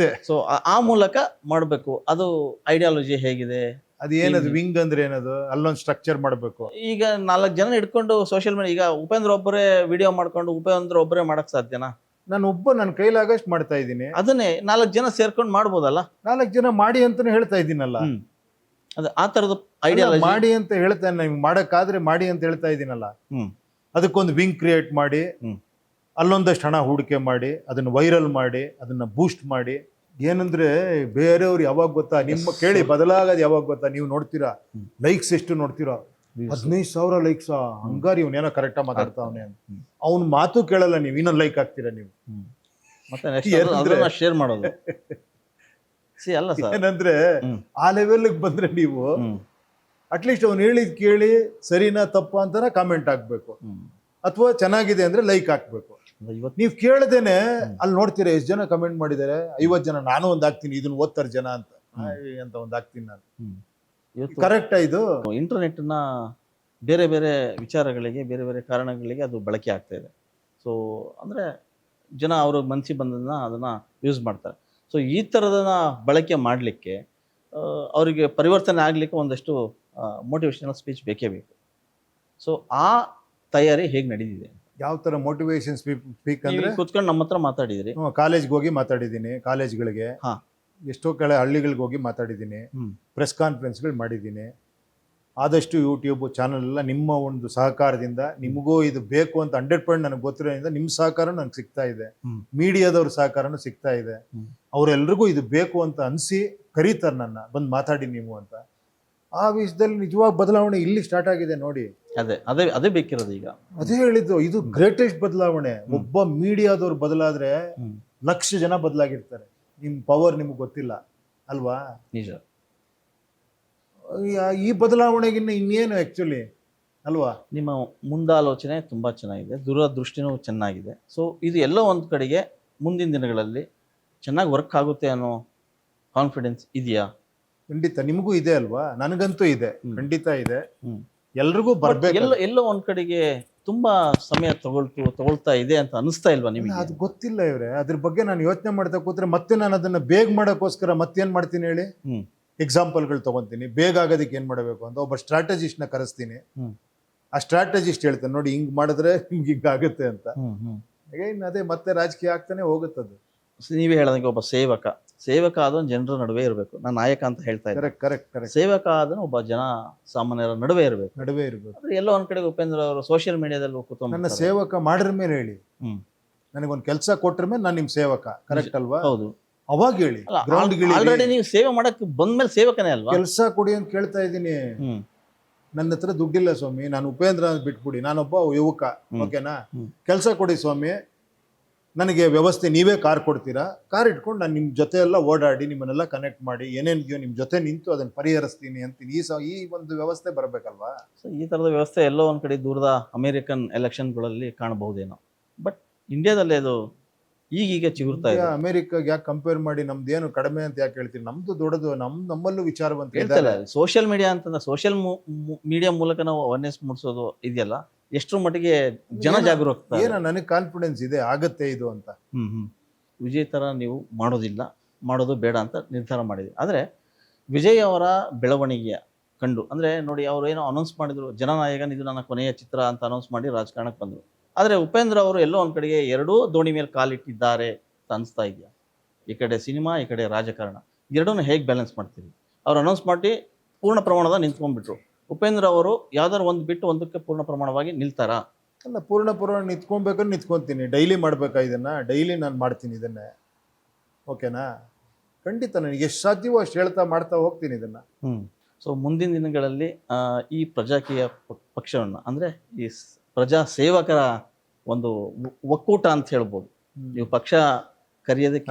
ಸೊ ಆ ಮೂಲಕ ಮಾಡಬೇಕು. ಅದು ಐಡಿಯಾಲಜಿ ಹೇಗಿದೆ? ಅದೇನದು ವಿಂಗ್ ಅಂದ್ರೆ ಏನದು? ಅಲ್ಲೊಂದು ಸ್ಟ್ರಕ್ಚರ್ ಮಾಡಬೇಕು. ಈಗ 4 ಜನ ಇಟ್ಕೊಂಡು ಸೋಷಿಯಲ್ ಮೀಡಿಯಾ, ಈಗ ಉಪೇಂದ್ರ ಒಬ್ಬರೇ ವಿಡಿಯೋ ಮಾಡ್ಕೊಂಡು ಉಪೇಂದ್ರ ಒಬ್ಬರೇ ಮಾಡಕ್ ಸಾಧ್ಯನಾ? ನನ್ನ ಕೈಲಾಗಷ್ಟು ಮಾಡ್ತಾ ಇದ್ದೀನಿ. ಅದನ್ನೇ 4 ಜನ ಸೇರ್ಕೊಂಡು ಮಾಡ್ಬೋದಲ್ಲ? 4 ಜನ ಮಾಡಿ ಅಂತಾನೆ ಹೇಳ್ತಾ ಇದ್ದೀನಲ್ಲ. ಅದು ಆ ತರದ ಐಡಿಯಾಲಜಿ ಮಾಡಿ ಅಂತ ಹೇಳ್ತಾನೆ. ನಿಮ್ಗೆ ಮಾಡಕ್ಕಾದ್ರೆ ಮಾಡಿ ಅಂತ ಹೇಳ್ತಾ ಇದ್ದೀನಲ್ಲ. ಅದಕ್ಕೊಂದು ವಿಂಗ್ ಕ್ರಿಯೇಟ್ ಮಾಡಿ, ಅಲ್ಲೊಂದಷ್ಟು ಹಣ ಹೂಡಿಕೆ ಮಾಡಿ, ಅದನ್ನ ವೈರಲ್ ಮಾಡಿ, ಅದನ್ನ ಬೂಸ್ಟ್ ಮಾಡಿ. ಏನಂದ್ರೆ ಬೇರೆಯವ್ರು ಯಾವಾಗ ಗೊತ್ತಾ, ನಿಮ್ಮ ಕೇಳಿ ಬದಲಾಗದು ಯಾವಾಗ ಗೊತ್ತಾ? ನೀವು ನೋಡ್ತೀರಾ ಲೈಕ್ಸ್ ಎಷ್ಟು ನೋಡ್ತೀರಾ? 15,000 ಲೈಕ್ಸ್. ಹಂಗಾರಿ ಇವನೇನೋ ಕರೆಕ್ಟಾಗಿ ಮಾತಾಡ್ತಾವನೆ ಅಂತ ಅವ್ನ ಮಾತು ಕೇಳಲ್ಲ ನೀವು, ಇನ್ನೊಂದು ಲೈಕ್ ಹಾಕ್ತೀರಾ ನೀವು. ಮತ್ತೆ ಶೇರ್ ಮಾಡೋದು ಅಲ್ಲ ಸರ್. ಏನಂದ್ರೆ ಆ ಲೆವೆಲ್ಗೆ ಬಂದ್ರೆ ನೀವು ಅಟ್ಲೀಸ್ಟ್ ಅವ್ನು ಹೇಳಿದ್ ಕೇಳಿ ಸರಿನಾ ತಪ್ಪ ಅಂತಾನೆ ಕಾಮೆಂಟ್ ಹಾಕ್ಬೇಕು, ಅಥವಾ ಚೆನ್ನಾಗಿದೆ ಅಂದ್ರೆ ಲೈಕ್ ಹಾಕ್ಬೇಕು. ನೀವ್ ಕೇಳದೇನೆ ಅಲ್ಲಿ ನೋಡ್ತೀರಾ ಎಷ್ಟು ಜನ ಕಮೆಂಟ್ ಮಾಡಿದ್ದಾರೆ, 50 ಜನ, ನಾನು ಒಂದ್ ಹಾಕ್ತೀನಿ, ಇದನ್ನ ಓದ್ತಾರೆ ಜನ ಅಂತ ಒಂದ್ ಹಾಕ್ತೀನಿ ನಾನು. ಕರೆಕ್ಟಾ ಇದು? ಇಂಟರ್ನೆಟ್ ನ ಬೇರೆ ಬೇರೆ ವಿಚಾರಗಳಿಗೆ, ಬೇರೆ ಬೇರೆ ಕಾರಣಗಳಿಗೆ ಅದು ಬಳಕೆ ಆಗ್ತಾ ಇದೆ. ಸೊ ಅಂದರೆ ಜನ ಅವ್ರ ಮನಸ್ಸಿಗೆ ಬಂದದನ್ನ ಅದನ್ನು ಯೂಸ್ ಮಾಡ್ತಾರೆ. ಸೊ ಈ ಥರದನ್ನ ಬಳಕೆ ಮಾಡಲಿಕ್ಕೆ ಅವರಿಗೆ ಪರಿವರ್ತನೆ ಆಗಲಿಕ್ಕೆ ಒಂದಷ್ಟು ಮೋಟಿವೇಶನಲ್ ಸ್ಪೀಚ್ ಬೇಕೇ ಬೇಕು. ಸೊ ಆ ತಯಾರಿ ಹೇಗೆ ನಡೆದಿದೆ? ಯಾವ ಥರ ಮೋಟಿವೇಶನ್ ಸ್ಪೀಕ್ ನೀವು ಅಂದರೆ ಕೂತ್ಕೊಂಡು ನಮ್ಮ ಹತ್ರ ಮಾತಾಡಿದ್ರಿ. ಕಾಲೇಜ್ಗೆ ಹೋಗಿ ಮಾತಾಡಿದ್ದೀನಿ, ಕಾಲೇಜ್ಗಳಿಗೆ ಹಾ. ಎಷ್ಟೋ ಕಡೆ ಹಳ್ಳಿಗಳಿಗೆ ಹೋಗಿ ಮಾತಾಡಿದ್ದೀನಿ, ಪ್ರೆಸ್ ಕಾನ್ಫರೆನ್ಸ್ಗಳು ಮಾಡಿದ್ದೀನಿ. ಆದಷ್ಟು ಯೂಟ್ಯೂಬ್ ಚಾನಲ್ ಎಲ್ಲ ನಿಮ್ಮ ಒಂದು ಸಹಕಾರದಿಂದ, ನಿಮಗೂ ಇದು ಬೇಕು ಅಂತ 100% ನನಗೆ ಗೊತ್ತಿರೋದ್ರಿಂದ ನಿಮ್ಮ ಸಹಕಾರ ನನಗೆ ಸಿಗ್ತಾ ಇದೆ, ಮೀಡಿಯಾದವ್ರ ಸಹಕಾರನೂ ಸಿಗ್ತಾ ಇದೆ. ಅವರೆಲ್ರಿಗೂ ಇದು ಬೇಕು ಅಂತ ಅನಿಸಿ ಕರೀತಾರೆ ನನ್ನ, ಬಂದು ಮಾತಾಡಿ ನೀವು ಅಂತ. ಆ ವಿಷಯದಲ್ಲಿ ನಿಜವಾಗ ಬದಲಾವಣೆ ಇಲ್ಲಿ ಸ್ಟಾರ್ಟ್ ಆಗಿದೆ ನೋಡಿ. ಅದೇ ಬೇಕಿರೋದು ಈಗ. ಅದೇ ಹೇಳಿದ್ದು, ಇದು ಗ್ರೇಟೆಸ್ಟ್ ಬದಲಾವಣೆ. ಒಬ್ಬ ಮೀಡಿಯಾದವ್ರು ಬದಲಾದ್ರೆ ಲಕ್ಷ ಜನ ಬದಲಾಗಿರ್ತಾರೆ. ನಿಮ್ಮ ಪವರ್ ನಿಮ್ಗೆ ಗೊತ್ತಿಲ್ಲ ಅಲ್ವಾ? ನಿಜ. ಈ ಬದಲಾವಣೆಗಿನ್ನ ಇನ್ನೇನು ಆ್ಯಕ್ಚುಲಿ ಅಲ್ವಾ? ನಿಮ್ಮ ಮುಂದಾಲೋಚನೆ ತುಂಬ ಚೆನ್ನಾಗಿದೆ, ದೂರದೃಷ್ಟಿನೂ ಚೆನ್ನಾಗಿದೆ. ಸೊ ಇದು ಎಲ್ಲೋ ಒಂದು ಕಡೆಗೆ ಮುಂದಿನ ದಿನಗಳಲ್ಲಿ ಚೆನ್ನಾಗಿ ವರ್ಕ್ ಆಗುತ್ತೆ ಅನ್ನೋ ಕಾನ್ಫಿಡೆನ್ಸ್ ಇದೆಯಾ? ಖಂಡಿತ ನಿಮಗೂ ಇದೆ ಅಲ್ವಾ? ನನಗಂತೂ ಇದೆ, ಖಂಡಿತ ಇದೆ. ಎಲ್ರಿಗೂ ಬರ್ಬೇಕು. ಎಲ್ಲೋ ಒಂದ್ ಕಡೆಗೆ ತುಂಬಾ ಸಮಯ ತಗೊಳ್ತಾ ಇದೆ ಅಂತ ಅನಿಸ್ತಾ ಇಲ್ವಾ ನಿಮಗೆ? ಅದು ಗೊತ್ತಿಲ್ಲ ಇವ್ರೆ, ಅದ್ರ ಬಗ್ಗೆ ನಾನು ಯೋಚನೆ ಮಾಡ್ತಾ ಕೂತ್ರೆ ಮತ್ತೆ ನಾನು ಅದನ್ನ ಬೇಗ ಮಾಡೋಕ್ಕೋಸ್ಕರ ಮತ್ತೇನ್ ಮಾಡ್ತೀನಿ ಹೇಳಿ? ಎಕ್ಸಾಂಪಲ್ಗಳು ತಗೊಂತೀನಿ. ಬೇಗ ಆಗೋದಕ್ಕೆ ಏನ್ ಮಾಡಬೇಕು ಅಂತ ಒಬ್ಬ ಸ್ಟ್ರಾಟಜಿಸ್ಟ್ನ ಕರೆಸ್ತೀನಿ. ಆ ಸ್ಟ್ರಾಟಜಿಸ್ಟ್ ಹೇಳ್ತಾನೆ, ನೋಡಿ ಹಿಂಗ್ ಮಾಡಿದ್ರೆ ನಿಮ್ಗೆ ಹಿಂಗಾಗುತ್ತೆ ಅಂತ. ಅದೇ ಮತ್ತೆ ರಾಜಕೀಯ ಆಗ್ತಾನೆ ಹೋಗುತ್ತದು. ನೀವೇ ಹೇಳದಂಗೆ ಒಬ್ಬ ಸೇವಕ ಆದವನು ಜನರ ನಡುವೆ ಇರಬೇಕು. ನಾನು ನಾಯಕ ಅಂತ ಹೇಳ್ತಾ ಇದ್ದೆ. ಕರೆಕ್ಟ್. ಸೇವಕ ಆದನು ಒಬ್ಬ ಜನ ಸಾಮಾನ್ಯರ ನಡುವೆ ಇರಬೇಕು. ಆದ್ರೆ ಎಲ್ಲೋ ಒಂದ್ ಕಡೆ ಉಪೇಂದ್ರ ಅವರು ಸೋಷಿಯಲ್ ಮೀಡಿಯಾದಲ್ಲಿ ಕೂತ್ಕೊಂಡು ನನ್ನ ಸೇವಕ ಮಾಡಿದ್ರ ಮೇಲೆ ಹೇಳಿ, ನನಗೊಂದು ಕೆಲಸ ಕೊಟ್ರ ಮೇಲೆ ನಾನು ನಿಮ್ ಸೇವಕ, ಕರೆಕ್ಟ್ ಅಲ್ವಾ? ಹೌದು. ಅವಾಗ ಹೇಳಿ. ಆಲ್ರೆಡಿ ನೀವು ಸೇವೆ ಮಾಡಕ್ ಬಂದ್ಮೇಲೆ ಸೇವಕನೇ ಅಲ್ವಾ? ಕೆಲಸ ಕೊಡಿ ಅಂತ ಕೇಳ್ತಾ ಇದ್ದೀನಿ. ನನ್ನ ಹತ್ರ ದುಡ್ಡಿಲ್ಲ ಸ್ವಾಮಿ, ನಾನು ಉಪೇಂದ್ರ ಅಂತ ಬಿಟ್ಬಿಡಿ, ನಾನೊಬ್ಬ ಯುವಕ, ಓಕೆನಾ? ಕೆಲಸ ಕೊಡಿ ಸ್ವಾಮಿ, ನನಗೆ ವ್ಯವಸ್ಥೆ ನೀವೇ ಕಾರ್ ಕೊಡ್ತೀರಾ, ಕಾರ್ ಇಟ್ಕೊಂಡು ನಾನು ನಿಮ್ಮ ಜೊತೆ ಎಲ್ಲ ಓಡಾಡಿ ನಿಮ್ಮನ್ನೆಲ್ಲ ಕನೆಕ್ಟ್ ಮಾಡಿ ಏನೇನಿದೆಯೋ ನಿಮ್ಮ ಜೊತೆ ನಿಂತು ಅದನ್ನು ಪರಿಹರಿಸ್ತೀನಿ ಅಂತೀನಿ. ಈ ಒಂದು ವ್ಯವಸ್ಥೆ ಬರಬೇಕಲ್ವಾ? ಸೊ ಈ ಥರದ ವ್ಯವಸ್ಥೆ ಎಲ್ಲೋ ಒಂದು ಕಡೆ ದೂರದ ಅಮೇರಿಕನ್ ಎಲೆಕ್ಷನ್ಗಳಲ್ಲಿ ಕಾಣಬಹುದೇನೋ. ಬಟ್ ಇಂಡಿಯಾದಲ್ಲಿ ಅದು ಈಗೀಗ ಚಿಗುರ್ತಾ ಇದೆ. ಅಮೆರಿಕಾಗೆ ಯಾಕೆ ಕಂಪೇರ್ ಮಾಡಿ ನಮ್ದೇನು ಕಡಿಮೆ ಅಂತ ಯಾಕೆ ಹೇಳ್ತೀವಿ? ನಮ್ದು ದೊಡ್ಡದು, ನಮ್ಮಲ್ಲೂ ವಿಚಾರವಂತ ಹೇಳ್ತಲ್ಲ. ಸೋಷಿಯಲ್ ಮೀಡಿಯಾ ಅಂತಂದ್ರೆ ಸೋಷಿಯಲ್ ಮೀಡಿಯಾ ಮೂಲಕ ನಾವು ಅವೇರ್ನೆಸ್ ಮೂಡಿಸೋದು ಇದೆಯಲ್ಲ, ಎಷ್ಟರ ಮಟ್ಟಿಗೆ ಜನ ಜಾಗರೂಕತೆ? ಏನೋ ನನಗೆ ಕಾನ್ಫಿಡೆನ್ಸ್ ಇದೆ, ಆಗತ್ತೆ ಇದು ಅಂತ. ವಿಜಯ್ ಥರ ನೀವು ಮಾಡೋದು ಬೇಡ ಅಂತ ನಿರ್ಧಾರ ಮಾಡಿದ್ವಿ. ಆದರೆ ವಿಜಯ್ ಅವರ ಬೆಳವಣಿಗೆಯ ಕಂಡು, ಅಂದರೆ ನೋಡಿ, ಅವರು ಏನೋ ಅನೌನ್ಸ್ ಮಾಡಿದ್ರು, ಜನನಾಯಕನ್ ಇದು ನನ್ನ ಕೊನೆಯ ಚಿತ್ರ ಅಂತ ಅನೌನ್ಸ್ ಮಾಡಿ ರಾಜಕಾರಣಕ್ಕೆ ಬಂದರು. ಆದರೆ ಉಪೇಂದ್ರ ಅವರು ಎಲ್ಲೋ ಒಂದು ಕಡೆಗೆ ಎರಡೂ ದೋಣಿ ಮೇಲೆ ಕಾಲಿಟ್ಟಿದ್ದಾರೆ ಅಂತ ಅನಿಸ್ತಾ ಇದೆಯಾ? ಈ ಕಡೆ ಸಿನಿಮಾ, ಈ ಕಡೆ ರಾಜಕಾರಣ, ಎರಡನ್ನೂ ಹೇಗೆ ಬ್ಯಾಲೆನ್ಸ್ ಮಾಡ್ತೀರಿ? ಅವ್ರು ಅನೌನ್ಸ್ ಮಾಡಿ ಪೂರ್ಣ ಪ್ರಮಾಣದ ನಿಂತ್ಕೊಂಡ್ಬಿಟ್ರು. ಉಪೇಂದ್ರ ಅವರು ಯಾವ್ದಾರು ಒಂದು ಬಿಟ್ಟು ಒಂದಕ್ಕೆ ಪೂರ್ಣ ಪ್ರಮಾಣವಾಗಿ ನಿಲ್ತಾರಾ? ಅಲ್ಲ, ಪೂರ್ಣ ನಿಂತ್ಕೊಬೇಕಾದ್ರೆ ನಿಂತ್ಕೊತೀನಿ. ಡೈಲಿ ಮಾಡ್ಬೇಕಾ ಇದನ್ನು? ಡೈಲಿ ನಾನು ಮಾಡ್ತೀನಿ ಇದನ್ನೇ, ಓಕೆನಾ? ಖಂಡಿತ ನನಗೆ ಎಷ್ಟು ಸಾಧ್ಯವೋ ಅಷ್ಟು ಹೇಳ್ತಾ ಮಾಡ್ತಾ ಹೋಗ್ತೀನಿ ಇದನ್ನು. ಸೊ ಮುಂದಿನ ದಿನಗಳಲ್ಲಿ ಈ ಪ್ರಜಾಕೀಯ ಪಕ್ಷವನ್ನು, ಅಂದರೆ ಈ ಪ್ರಜಾ ಸೇವಕರ ಒಂದು ಒಕ್ಕೂಟ ಅಂತ ಹೇಳ್ಬೋದು. ನೀವು ಪಕ್ಷ ಕರೆಯೋದಕ್ಕೆ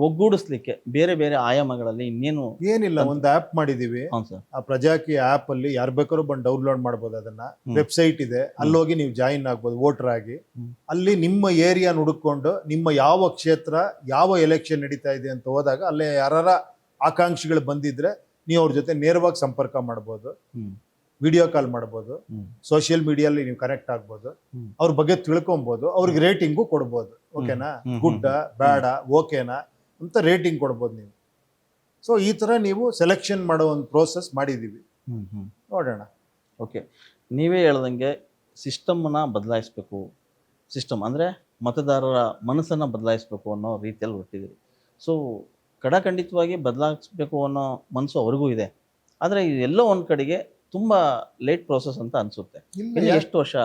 ಒಗ್ಗೂಡಿಸ್ಲಿಕ್ಕೆ ಬೇರೆ ಬೇರೆ ಆಯಾಮಗಳಲ್ಲಿ ಇನ್ನೇನು ಏನಿಲ್ಲ, ಒಂದು ಆ್ಯಪ್ ಮಾಡಿದೀವಿ. ಆ ಪ್ರಜಾಕೀಯ ಆ್ಯಪ್ ಅಲ್ಲಿ ಯಾರು ಬೇಕಾದ್ರೂ ಬಂದು ಡೌನ್ಲೋಡ್ ಮಾಡ್ಬೋದು. ಅದನ್ನ ವೆಬ್ಸೈಟ್ ಇದೆ, ಅಲ್ಲೋಗಿ ನೀವು ಜಾಯಿನ್ ಆಗ್ಬೋದು ವೋಟರ್ ಆಗಿ. ಅಲ್ಲಿ ನಿಮ್ಮ ಏರಿಯಾ ಹುಡುಕೊಂಡು ನಿಮ್ಮ ಯಾವ ಕ್ಷೇತ್ರ ಯಾವ ಎಲೆಕ್ಷನ್ ನಡೀತಾ ಇದೆ ಅಂತ ಹೋದಾಗ ಅಲ್ಲೇ ಯಾರ ಆಕಾಂಕ್ಷಿಗಳು ಬಂದಿದ್ರೆ ನೀವು ಅವ್ರ ಜೊತೆ ನೇರವಾಗಿ ಸಂಪರ್ಕ ಮಾಡ್ಬೋದು, ವಿಡಿಯೋ ಕಾಲ್ ಮಾಡ್ಬೋದು, ಸೋಷಿಯಲ್ ಮೀಡಿಯಲ್ಲಿ ನೀವು ಕನೆಕ್ಟ್ ಆಗ್ಬೋದು, ಅವ್ರ ಬಗ್ಗೆ ತಿಳ್ಕೊಬೋದು, ಅವ್ರಿಗೆ ರೇಟಿಂಗು ಕೊಡ್ಬೋದು. ಓಕೆನಾ? ಗುಡ್ಡ ಬೇಡ ಓಕೆನಾ ಅಂತ ರೇಟಿಂಗ್ ಕೊಡ್ಬೋದು ನೀವು. ಸೊ ಈ ಥರ ನೀವು ಸೆಲೆಕ್ಷನ್ ಮಾಡೋ ಒಂದು ಪ್ರೋಸೆಸ್ ಮಾಡಿದ್ದೀವಿ, ನೋಡೋಣ. ಓಕೆ, ನೀವೇ ಹೇಳ್ದಂಗೆ ಸಿಸ್ಟಮನ್ನು ಬದಲಾಯಿಸಬೇಕು. ಸಿಸ್ಟಮ್ ಅಂದರೆ ಮತದಾರರ ಮನಸ್ಸನ್ನು ಬದಲಾಯಿಸಬೇಕು ಅನ್ನೋ ರೀತಿಯಲ್ಲಿ ಹೊರಟಿದ್ದೀರಿ. ಸೊ ಖಂಡಿತವಾಗಿ ಬದಲಾಯಿಸಬೇಕು ಅನ್ನೋ ಮನಸ್ಸು ಅವ್ರಿಗೂ ಇದೆ. ಆದರೆ ಎಲ್ಲೋ ಒಂದು ಕಡೆಗೆ ತುಂಬ ಲೇಟ್ ಪ್ರೋಸೆಸ್ ಅಂತ ಅನಿಸುತ್ತೆ. ಎಷ್ಟು ವರ್ಷ?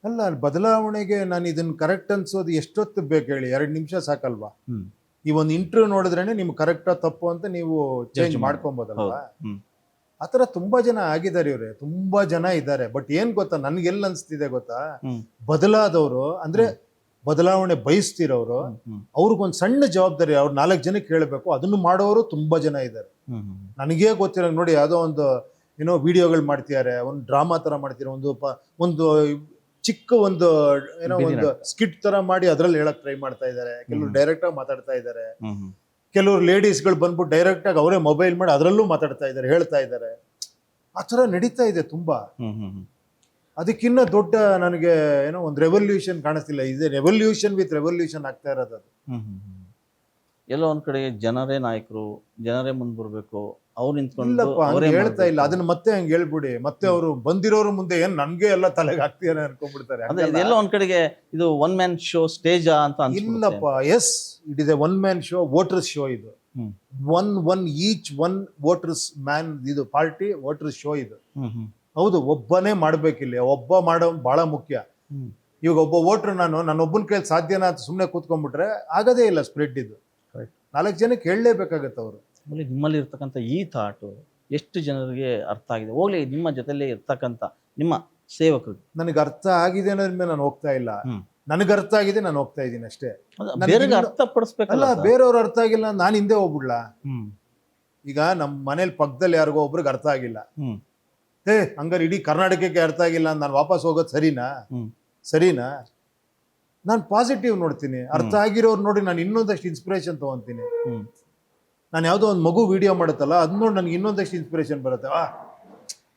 ಅಲ್ಲ, ಬದಲಾವಣೆಗೆ ನಾನು ಇದನ್ನು ಕರೆಕ್ಟ್ ಅನ್ಸೋದು ಎಷ್ಟೊತ್ತು ಬೇಕು ಹೇಳಿ? 2 ನಿಮಿಷ ಸಾಕಲ್ವಾ? ಈ ಒಂದು ಇಂಟರ್ವ್ಯೂ ನೋಡಿದ್ರೇನೆ ನಿಮ್ಗೆ ಕರೆಕ್ಟಾ ತಪ್ಪು ಅಂತ ನೀವು ಚೇಂಜ್ ಮಾಡ್ಕೊಬೋದಲ್ವಾ? ಆ ಥರ ತುಂಬಾ ಜನ ಆಗಿದ್ದಾರೆ ಇವ್ರೆ, ತುಂಬಾ ಜನ ಇದ್ದಾರೆ. ಬಟ್ ಏನ್ ಗೊತ್ತಾ, ನನ್ಗೆಲ್ಲ ಅನ್ಸ್ತಿದೆ ಗೊತ್ತಾ, ಬದಲಾದವರು ಅಂದ್ರೆ ಬದಲಾವಣೆ ಬಯಸ್ತಿರೋರು, ಅವ್ರಿಗೊಂದು ಸಣ್ಣ ಜವಾಬ್ದಾರಿ ಅವ್ರು 4 ಜನಕ್ಕೆ ಹೇಳಬೇಕು, ಅದನ್ನು ಮಾಡೋರು ತುಂಬಾ ಜನ ಇದ್ದಾರೆ. ನನಗೇ ಗೊತ್ತಿರೋ ನೋಡಿ, ಯಾವುದೋ ಒಂದು ಏನೋ ವಿಡಿಯೋಗಳು ಮಾಡ್ತಿದ್ದಾರೆ, ಒಂದು ಡ್ರಾಮಾ ತರ ಮಾಡ್ತಿದ್ದಾರೆ, ಒಂದು ಚಿಕ್ಕ ಒಂದು ಏನೋ ಒಂದು ಸ್ಕಿಟ್ ತರ ಮಾಡಿ ಅದ್ರಲ್ಲಿ ಹೇಳಕ್ ಟ್ರೈ ಮಾಡ್ತಾ ಇದ್ದಾರೆ. ಕೆಲವರು ಡೈರೆಕ್ಟ್ ಆಗಿ ಮಾತಾಡ್ತಾ ಇದ್ದಾರೆ, ಕೆಲವರು ಲೇಡೀಸ್ಗಳು ಬಂದ್ಬಿಟ್ಟು ಡೈರೆಕ್ಟ್ ಆಗಿ ಅವರೇ ಮೊಬೈಲ್ ಮಾಡಿ ಅದರಲ್ಲೂ ಮಾತಾಡ್ತಾ ಇದ್ದಾರೆ, ಹೇಳ್ತಾ ಇದ್ದಾರೆ. ಆ ಥರ ನಡೀತಾ ಇದೆ ತುಂಬಾ. ಹ್ಮ್ ಹ್ಮ್ ಹ್ಮ್ ಅದಕ್ಕಿನ್ನ ದೊಡ್ಡ ನನಗೆ ಏನೋ ಒಂದು ರೆವಲ್ಯೂಷನ್ ಕಾಣಿಸ್ತಿಲ್ಲ. ಇದೆ ರೆವಲ್ಯೂಷನ್ ವಿತ್ ರೆವಲ್ಯೂಷನ್ ಆಗ್ತಾ ಇರೋದು ಅದು. ಹ್ಮ್ ಹ್ಮ್ ಹ್ಮ್. ಎಲ್ಲೋ ಒಂದ್ ಕಡೆ ಜನರೇ ನಾಯಕರು, ಜನರೇ ಮುಂದ್ ಬರ್ಬೇಕು, ಅವ್ರು ನಿಂತ್ಕೊಂಡು ಇಲ್ಲಪ್ಪ, ಅವರೇ ಹಂಗೆ ಹೇಳ್ತಾ ಇಲ್ಲ. ಮಾಡ್ಬೇಕು. ಅದನ್ನ ಮತ್ತೆ ಹಂಗೆ ಹೇಳ್ಬಿಡಿ. ಮತ್ತೆ ಅವರು ಬಂದಿರೋರು ಮುಂದೆ ಏನ್ ನನ್ಗೆ ಎಲ್ಲ ತಲೆಗೆ ಹಾಕ್ತೀರ ಅನ್ಕೊಂಡ್ಬಿಡ್ತಾರೆ. ಅಂದ್ರೆ ಹಂಗಲ್ಲ. ಎಲ್ಲೋ ಒಂದ್ ಕಡೆಗೆ ಇದು ಒನ್ ಮ್ಯಾನ್ ಶೋ ಸ್ಟೇಜಾ ಅಂತ ಅನ್ಸುತ್ತೆ. ಇಲ್ಲಪ್ಪ, yes, it is a one man show, voters show ಇದು. ಹ್ಮ್ ಒನ್ ವೋಟರ್ಸ್ ಮ್ಯಾನ್ ಇದು ಪಾರ್ಟಿ ವೋಟರ್ಸ್ ಶೋ ಇದು. ಹ್ಮ್ ಹ್ಮ್ ಹೌದು, ಒಬ್ಬನೇ ಮಾಡ್ಬೇಕಿಲ್ಲ. ಒಬ್ಬ ಮಾಡೋ ಬಹಳ ಮುಖ್ಯ. ಹ್ಮ್ ಇವಾಗ ಒಬ್ಬ ವೋಟರ್ ನನ್ನೊಬ್ಬನ ಕೈಲಿ ಸಾಧ್ಯನಾ ಅಂತ ಸುಮ್ಮನೆ ಕೂತ್ಕೊಂಡ್ಬಿಟ್ರೆ ಆಗೋದೇ ಇಲ್ಲ ಸ್ಪ್ರೆಡ್ ಇದು. Correct. 4 ಜನಕ್ಕೆ ಹೇಳಲೇಬೇಕಾಗತ್ತೆ ಅವರು. ಆಮೇಲೆ ನಿಮ್ಮಲ್ಲಿ ಇರ್ತಕ್ಕಂಥ ಈ ಥಾಟು ಎಷ್ಟು ಜನರಿಗೆ ಅರ್ಥ ಆಗಿದೆ? ಹೋಗ್ಲಿ, ನಿಮ್ಮ ಜೊತೆಲಿ ಇರ್ತಕ್ಕಂಥ ನಿಮ್ಮ ಸೇವಕರಿಗೆ ನನಗೆ ಅರ್ಥ ಆಗಿದೆ ಅನ್ನೋದ್ರ ಮೇಲೆ ನಾನು ಹೋಗ್ತಾ ಇಲ್ಲ. ಹ್ಮ್. ನನಗೆ ಅರ್ಥ ಆಗಿದೆ, ನಾನು ಹೋಗ್ತಾ ಇದ್ದೀನಿ ಅಷ್ಟೇ. ಬೇರೆಗೆ ಇನ್ನೂ- ಅರ್ಥ ಪಡಿಸ್ಬೇಕಲ್ಲ ಅಲ್ಲ, ಸರ್? ಬೇರೆಯವ್ರು ಅರ್ಥ ಆಗಿಲ್ಲ, ನಾನು ಹಿಂದೆ ಹೋಗ್ಬಿಡ್ಲಾ? ಹ್ಮ್ ಈಗ ನಮ್ಮ ಮನೇಲಿ ಪಕ್ಕದಲ್ಲಿ ಯಾರಿಗೋ ಒಬ್ರಿಗೆ ಅರ್ಥ ಆಗಿಲ್ಲ, ಹ್ಮ್ ಹಂಗಾರೆ ಇಡೀ ಕರ್ನಾಟಕಕ್ಕೆ ಅರ್ಥ ಆಗಿಲ್ಲ ಅಂತ ನಾನು ವಾಪಸ್ ಹೋಗೋದು ಸರಿನಾ? ಹ್ಮ್ ಸರಿನಾ? ನಾನು ಪಾಸಿಟಿವ್ ನೋಡ್ತೀನಿ. ಅರ್ಥ ಆಗಿರೋರು ನೋಡಿ ನಾನು ಇನ್ನೊಂದಷ್ಟು ಇನ್ಸ್ಪಿರೇಷನ್ ತಗೊಂತೀನಿ. ಹ್ಮ್ ನಾನು ಯಾವುದೋ ಒಂದು ಮಗು ವಿಡಿಯೋ ಮಾಡುತ್ತಲ್ಲ, ಅದು ನೋಡಿ ನನಗೆ ಇನ್ನೊಂದಷ್ಟು ಇನ್ಸ್ಪಿರೇಷನ್ ಬರುತ್ತೆ.